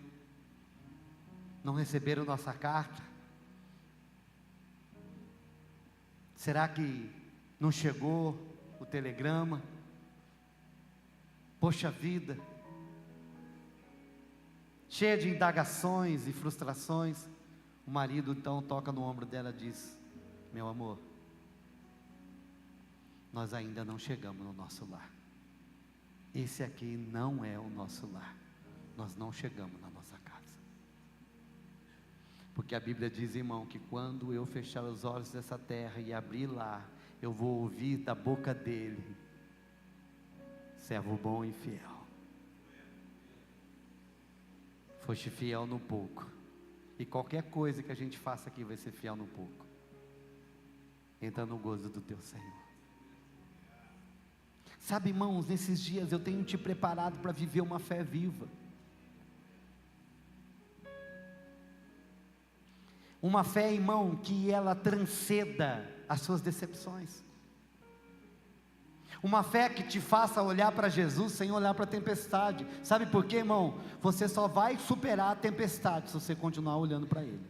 não receberam nossa carta? Será que não chegou o telegrama? Poxa vida, cheia de indagações e frustrações, o marido então toca no ombro dela e diz: meu amor, nós ainda não chegamos no nosso lar. Esse aqui não é o nosso lar. Nós não chegamos na nossa casa. Porque a Bíblia diz, irmão, que quando eu fechar os olhos dessa terra e abrir lá, eu vou ouvir da boca dele: servo bom e fiel. Foste fiel no pouco, e qualquer coisa que a gente faça aqui vai ser fiel no pouco. Entra no gozo do teu Senhor. Sabe, irmãos, nesses dias eu tenho te preparado para viver uma fé viva. Uma fé, irmão, que ela transcenda as suas decepções. Uma fé que te faça olhar para Jesus sem olhar para a tempestade. Sabe por quê, irmão? Você só vai superar a tempestade se você continuar olhando para Ele.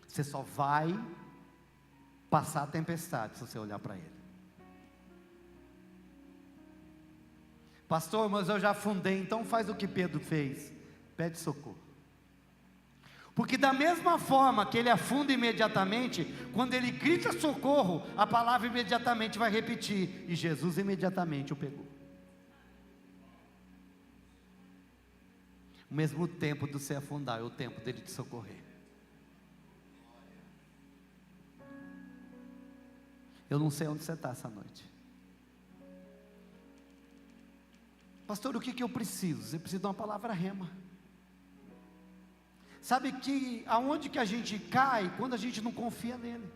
Você só vai passar a tempestade se você olhar para Ele. Pastor, mas eu já afundei. Então faz o que Pedro fez: pede socorro. Porque da mesma forma que ele afunda imediatamente, quando ele grita socorro, a palavra imediatamente vai repetir, e Jesus imediatamente o pegou. O mesmo tempo de você afundar é o tempo dele te socorrer. Eu não sei onde você está essa noite. Pastor, o que eu preciso? Você precisa de uma palavra rema. Sabe que aonde que a gente cai? Quando a gente não confia nele.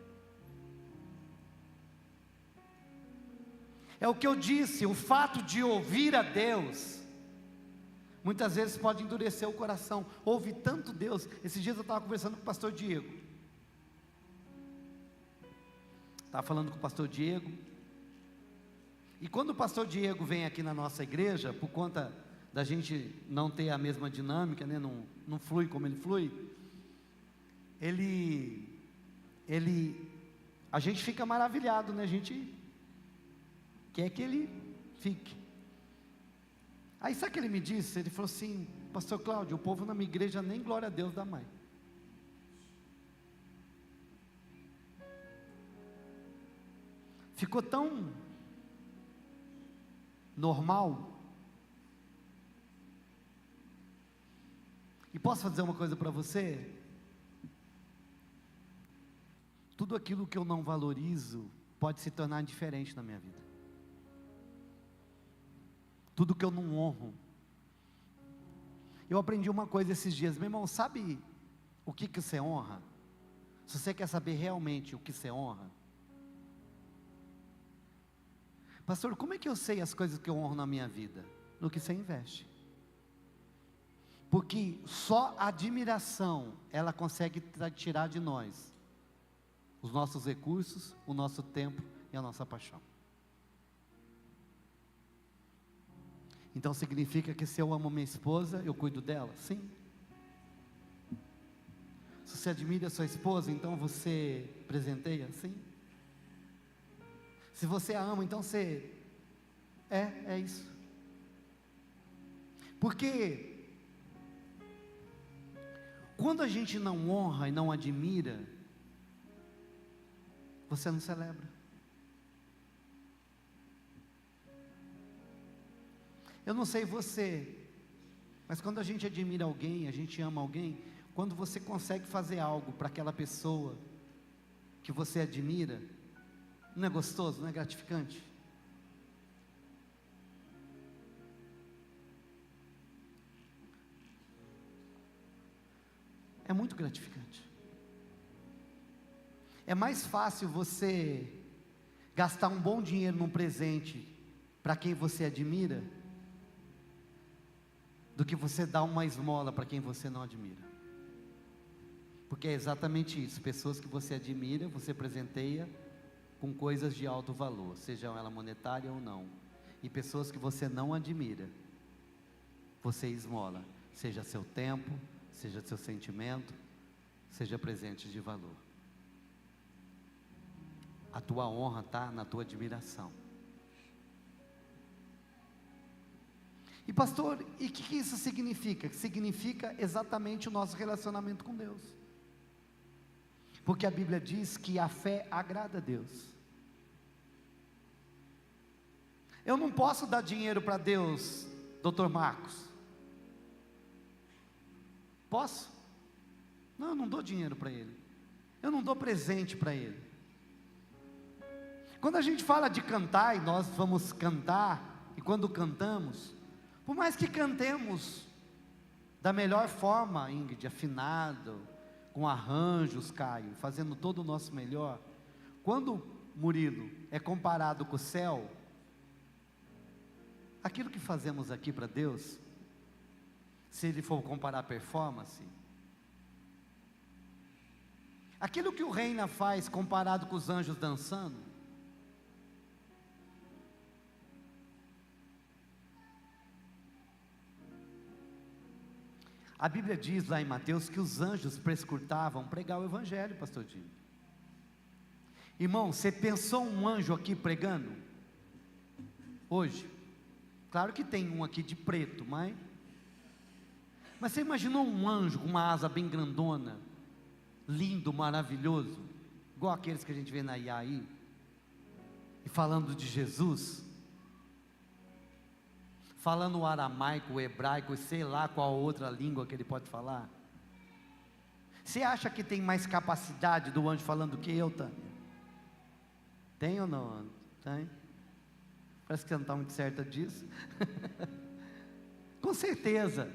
É o que eu disse, o fato de ouvir a Deus, muitas vezes pode endurecer o coração. Ouve tanto Deus. Esses dias eu estava conversando com o pastor Diego. Estava falando com o pastor Diego. E quando o pastor Diego vem aqui na nossa igreja, por conta da gente não ter a mesma dinâmica, né? não flui como ele flui, a gente fica maravilhado, né? A gente quer que ele fique. Aí sabe o que ele me disse? Ele falou assim: pastor Cláudio, o povo na minha igreja nem glória a Deus dá mais. Ficou tão normal. E posso dizer uma coisa para você? Tudo aquilo que eu não valorizo pode se tornar diferente na minha vida. Tudo que eu não honro. Eu aprendi uma coisa esses dias, meu irmão, sabe o que você honra? Se você quer saber realmente o que você honra, pastor, como é que eu sei as coisas que eu honro na minha vida? No que você investe. Porque só a admiração, ela consegue tirar de nós os nossos recursos, o nosso tempo e a nossa paixão. Então significa que se eu amo minha esposa, eu cuido dela? Sim. Se você admira a sua esposa, então você presenteia? Sim. Se você a ama, então você... É isso. Porque quando a gente não honra e não admira, você não celebra. Eu não sei você, mas quando a gente admira alguém, a gente ama alguém, quando você consegue fazer algo para aquela pessoa que você admira, não é gostoso, não é gratificante? É muito gratificante. É mais fácil você gastar um bom dinheiro num presente para quem você admira, do que você dar uma esmola para quem você não admira. Porque é exatamente isso, pessoas que você admira, você presenteia com coisas de alto valor, seja ela monetária ou não. e pessoas que você não admira, você esmola, seja seu tempo, seja seu sentimento, seja presente de valor. A tua honra está na tua admiração. E pastor, e o que isso significa? Significa exatamente o nosso relacionamento com Deus. Porque a Bíblia diz que a fé agrada a Deus. Eu não posso dar dinheiro para Deus, Dr. Marcos. Posso? Não, eu não dou dinheiro para Ele. Eu não dou presente para Ele. Quando a gente fala de cantar, e nós vamos cantar, e quando cantamos, por mais que cantemos da melhor forma, Ingrid, afinado, com arranjos, Caio, fazendo todo o nosso melhor, quando Murilo é comparado com o céu, aquilo que fazemos aqui para Deus, se ele for comparar performance, aquilo que o Reina faz comparado com os anjos dançando, a Bíblia diz lá em Mateus que os anjos prescrutavam pregar o Evangelho, pastor Dinho. Irmão, você pensou um anjo aqui pregando? Hoje? Claro que tem um aqui de preto, mas você imaginou um anjo com uma asa bem grandona, lindo, maravilhoso, igual aqueles que a gente vê na IAI, e falando de Jesus? Falando o aramaico, o hebraico, sei lá qual outra língua que ele pode falar. Você acha que tem mais capacidade do anjo falando do que eu, Tânia? Tem ou não? Tem? Parece que você não está muito certa disso. Com certeza.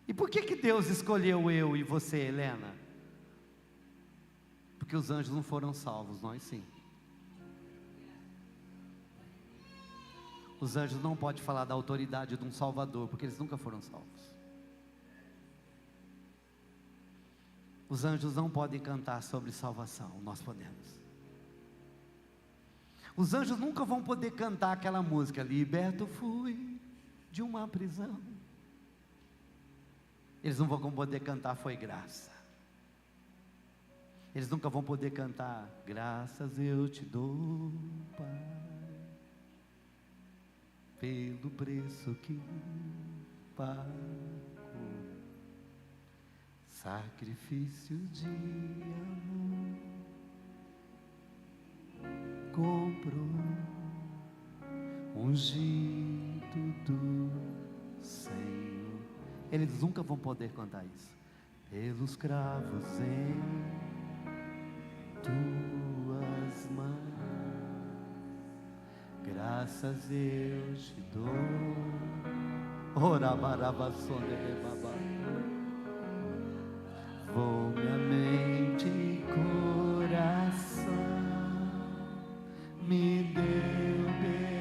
E por que Deus escolheu eu e você, Helena? Porque os anjos não foram salvos, nós sim. Os anjos não podem falar da autoridade de um Salvador, porque eles nunca foram salvos. Os anjos não podem cantar sobre salvação, nós podemos. Os anjos nunca vão poder cantar aquela música, liberto fui de uma prisão. Eles não vão poder cantar, foi graça. Eles nunca vão poder cantar, graças eu te dou, Pai, pelo preço que pago, sacrifício de amor, comprou, ungido do Senhor. Eles nunca vão poder cantar isso. Pelos cravos em tuas mãos, graças eu te dou. Ora barabassone de babá. Vou minha mente e coração, me deu perdão.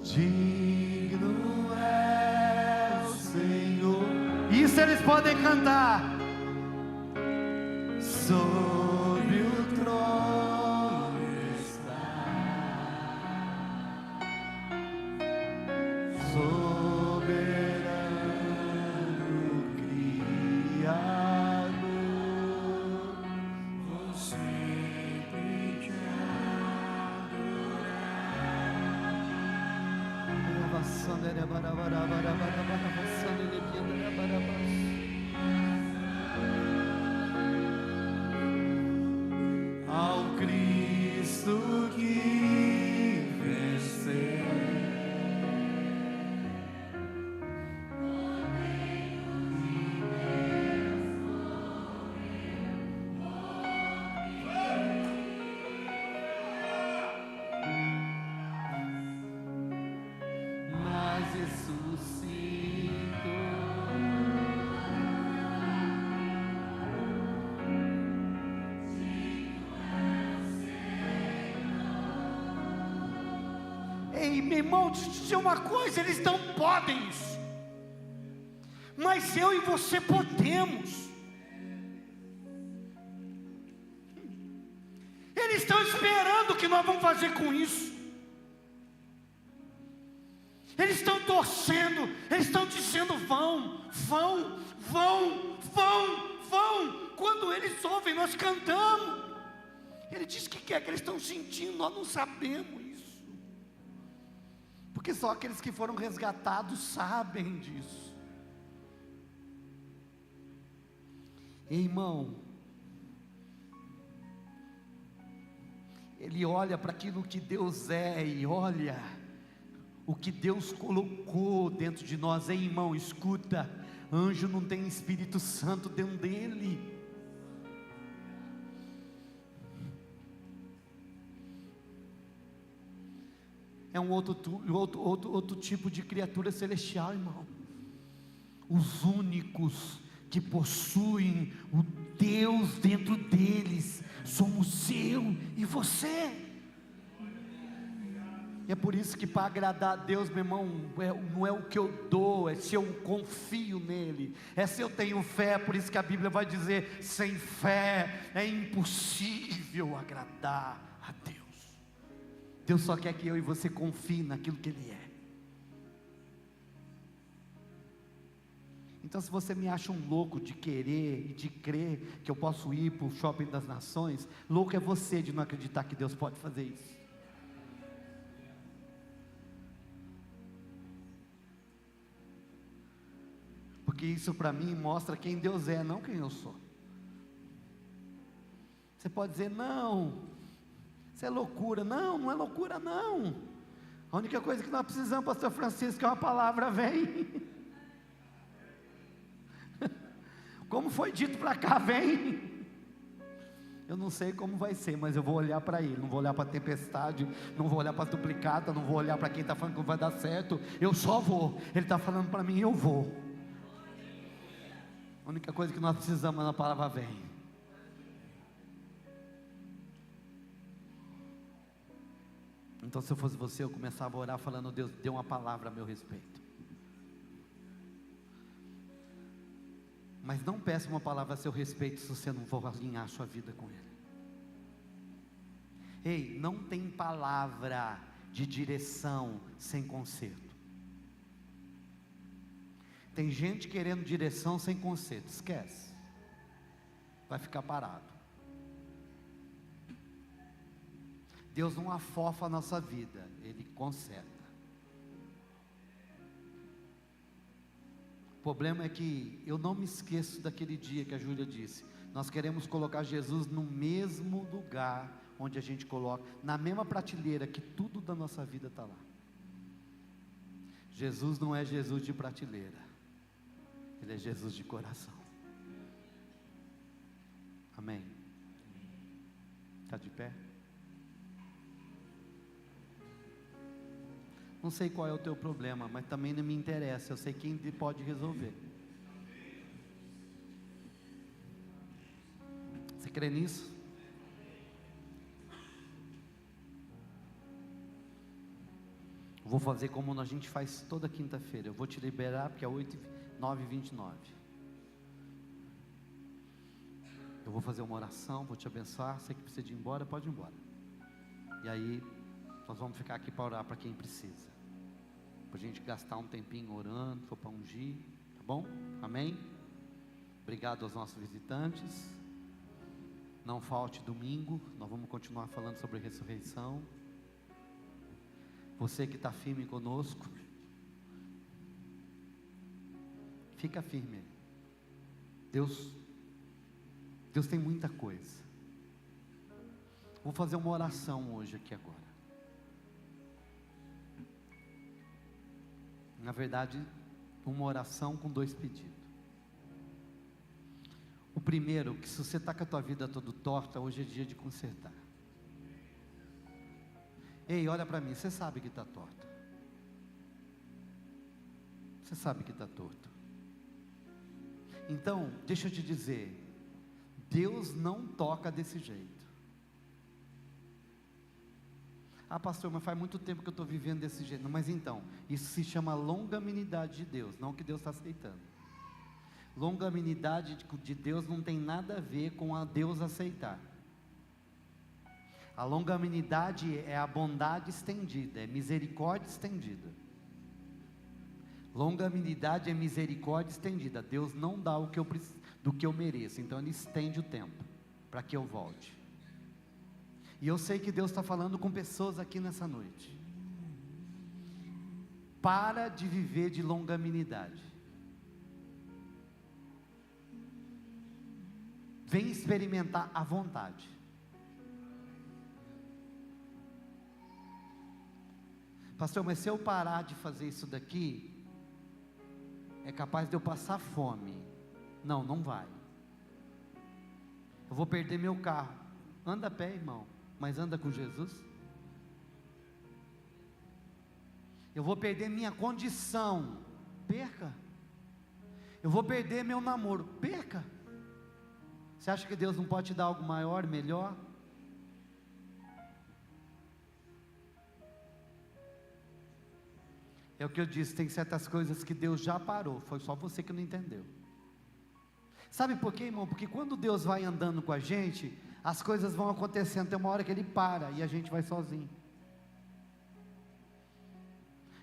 Digno é o Senhor. Isso eles podem cantar. Sobre o trono está, soberano Criador, vou sempre te adorar. Ao Cristo que venceu, mas ressuscitou. Ei, meu irmão, deixa eu te dizer uma coisa, eles não podem. mas eu e você podemos. Eles estão esperando o que nós vamos fazer com isso. Eles estão torcendo, eles estão dizendo: vão. Quando eles ouvem nós cantamos, ele diz que eles estão sentindo, nós não sabemos isso, porque só aqueles que foram resgatados sabem disso. Ei, irmão, ele olha para aquilo que Deus é e olha o que Deus colocou dentro de nós. Ei, irmão, escuta, anjo não tem Espírito Santo dentro dele. É um outro tipo de criatura celestial, irmão. Os únicos que possuem o Deus dentro deles somos eu e você. E é por isso que, para agradar a Deus, meu irmão, não é o que eu dou, é se eu confio nele, é se eu tenho fé. Por isso que a Bíblia vai dizer: sem fé é impossível agradar a Deus. Deus só quer que eu e você confie naquilo que Ele é. Então, se você me acha um louco de querer e de crer que eu posso ir para o shopping das nações, louco é você de não acreditar que Deus pode fazer isso. Porque isso para mim mostra quem Deus é, não quem eu sou. Você pode dizer: não, isso é loucura. Não, não é loucura não. A única coisa que nós precisamos, pastor Francisco, é uma palavra: vem. Como foi dito para cá: vem. Eu não sei como vai ser, mas eu vou olhar para Ele. Não vou olhar para a tempestade, não vou olhar para a duplicata, não vou olhar para quem está falando que não vai dar certo. Eu só vou. Ele está falando para mim, eu vou. A única coisa que nós precisamos é na palavra: vem. Então, se eu fosse você, eu começava a orar falando: Deus, dê uma palavra a meu respeito. Mas não peça uma palavra a seu respeito se você não for alinhar a sua vida com Ele. Ei, não tem palavra de direção sem conserto. Tem gente querendo direção sem conserto, esquece, vai ficar parado. Deus não afofa a nossa vida, Ele conserta. O problema é que eu não me esqueço daquele dia que a Júlia disse: nós queremos colocar Jesus no mesmo lugar onde a gente coloca, na mesma prateleira que tudo da nossa vida está lá. Jesus não é Jesus de prateleira, Ele é Jesus de coração. Amém? Está de pé? Não sei qual é o teu problema, mas também não me interessa. Eu sei quem pode resolver. Você crê nisso? Vou fazer como a gente faz toda quinta-feira. Eu vou te liberar porque é 9h29. Eu vou fazer uma oração, vou te abençoar. Você que precisa ir embora, pode ir embora. E aí nós vamos ficar aqui para orar para quem precisa, para a gente gastar um tempinho orando, for para ungir, tá bom? Amém? Obrigado aos nossos visitantes. Não falte domingo, nós vamos continuar falando sobre a ressurreição. Você que está firme conosco, fica firme. Deus tem muita coisa. Vou fazer uma oração hoje aqui agora. Na verdade, uma oração com 2 pedidos. O primeiro, que se você está com a tua vida toda torta, hoje é dia de consertar. Ei, olha para mim, você sabe que está torta. Você sabe que está torto. Então, deixa eu te dizer, Deus não toca desse jeito. Ah, pastor, mas faz muito tempo que eu estou vivendo desse jeito. Mas então, isso se chama longanimidade de Deus, não o que Deus está aceitando. Longanimidade de Deus não tem nada a ver com a Deus aceitar. A longanimidade é a bondade estendida, é misericórdia estendida. Longanimidade é misericórdia estendida. Deus não dá do que eu mereço, então Ele estende o tempo para que eu volte. E eu sei que Deus está falando com pessoas aqui nessa noite. Para de viver de longanimidade. Vem experimentar a vontade. Pastor, mas se eu parar de fazer isso daqui, é capaz de eu passar fome. Não, não vai. Eu vou perder meu carro. Anda a pé, irmão, mas anda com Jesus. Eu vou perder minha condição. Perca. Eu vou perder meu namoro. Perca. Você acha que Deus não pode te dar algo maior, melhor? É o que eu disse, tem certas coisas que Deus já parou, foi só você que não entendeu. Sabe por quê, irmão? Porque quando Deus vai andando com a gente, as coisas vão acontecendo, tem uma hora que Ele para e a gente vai sozinho.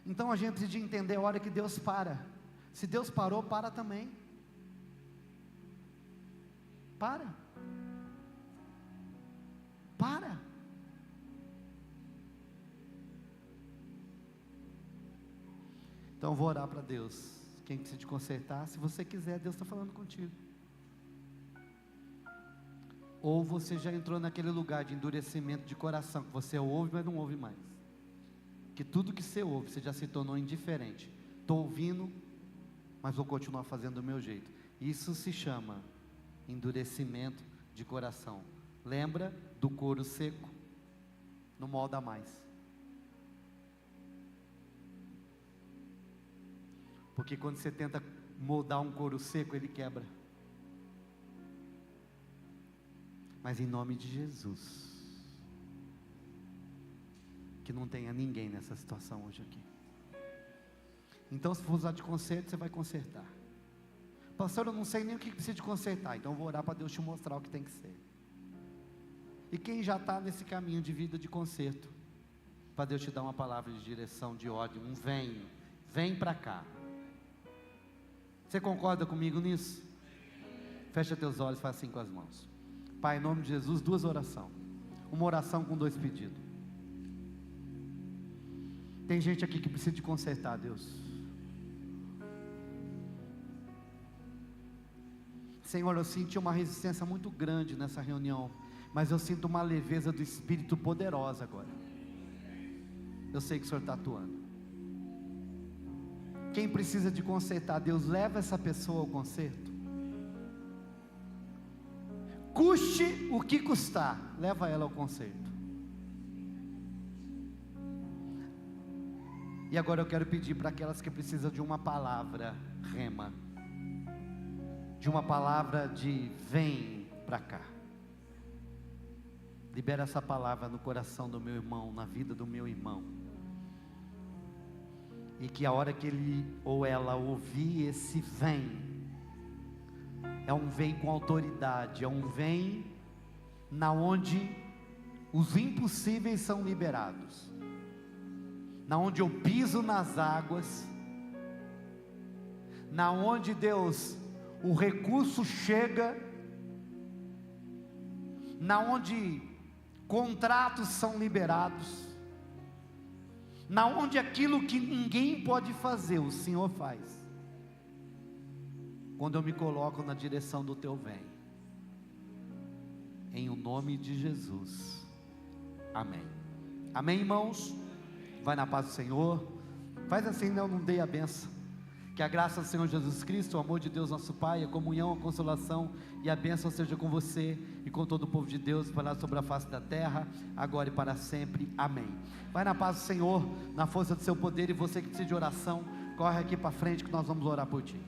Então a gente precisa entender a hora que Deus para. Se Deus parou, para também. Para. Então eu vou orar para Deus. Quem precisa de consertar, se você quiser, Deus está falando contigo. Ou você já entrou naquele lugar de endurecimento de coração, que você ouve, mas não ouve mais. Que tudo que você ouve, você já se tornou indiferente. Estou ouvindo, mas vou continuar fazendo do meu jeito. Isso se chama endurecimento de coração. Lembra do couro seco? Não molda mais. Porque quando você tenta moldar um couro seco, ele quebra. Mas em nome de Jesus, que não tenha ninguém nessa situação hoje aqui. Então, se for usar de conserto, você vai consertar. Pastor, eu não sei nem o que precisa de consertar, então eu vou orar para Deus te mostrar o que tem que ser. E quem já está nesse caminho de vida de conserto, para Deus te dar uma palavra de direção, de ordem, vem para cá. Você concorda comigo nisso? Fecha teus olhos e faz assim com as mãos. Pai, em nome de Jesus, 2 orações. Uma oração com 2 pedidos. Tem gente aqui que precisa de consertar, Deus. Senhor, eu senti uma resistência muito grande nessa reunião, mas eu sinto uma leveza do Espírito poderosa agora. Eu sei que o Senhor está atuando. Quem precisa de consertar, Deus, leva essa pessoa ao conserto. Custe o que custar, leva ela ao conserto. E agora eu quero pedir para aquelas que precisam de uma palavra rema, de uma palavra de vem para cá. Libera essa palavra no coração do meu irmão, na vida do meu irmão. E que a hora que ele ou ela ouvir esse vem, é um vem com autoridade, é um vem na onde os impossíveis são liberados, na onde eu piso nas águas, na onde Deus, o recurso chega, na onde contratos são liberados, na onde aquilo que ninguém pode fazer, o Senhor faz. Quando eu me coloco na direção do teu bem, em o nome de Jesus, amém. Amém, irmãos? Vai na paz do Senhor. Faz assim, não dei a benção. Que a graça do Senhor Jesus Cristo, o amor de Deus nosso Pai, a comunhão, a consolação e a bênção seja com você e com todo o povo de Deus, espalhado sobre a face da terra, agora e para sempre, amém. Vai na paz do Senhor, na força do seu poder, e você que precisa de oração, corre aqui para frente que nós vamos orar por ti.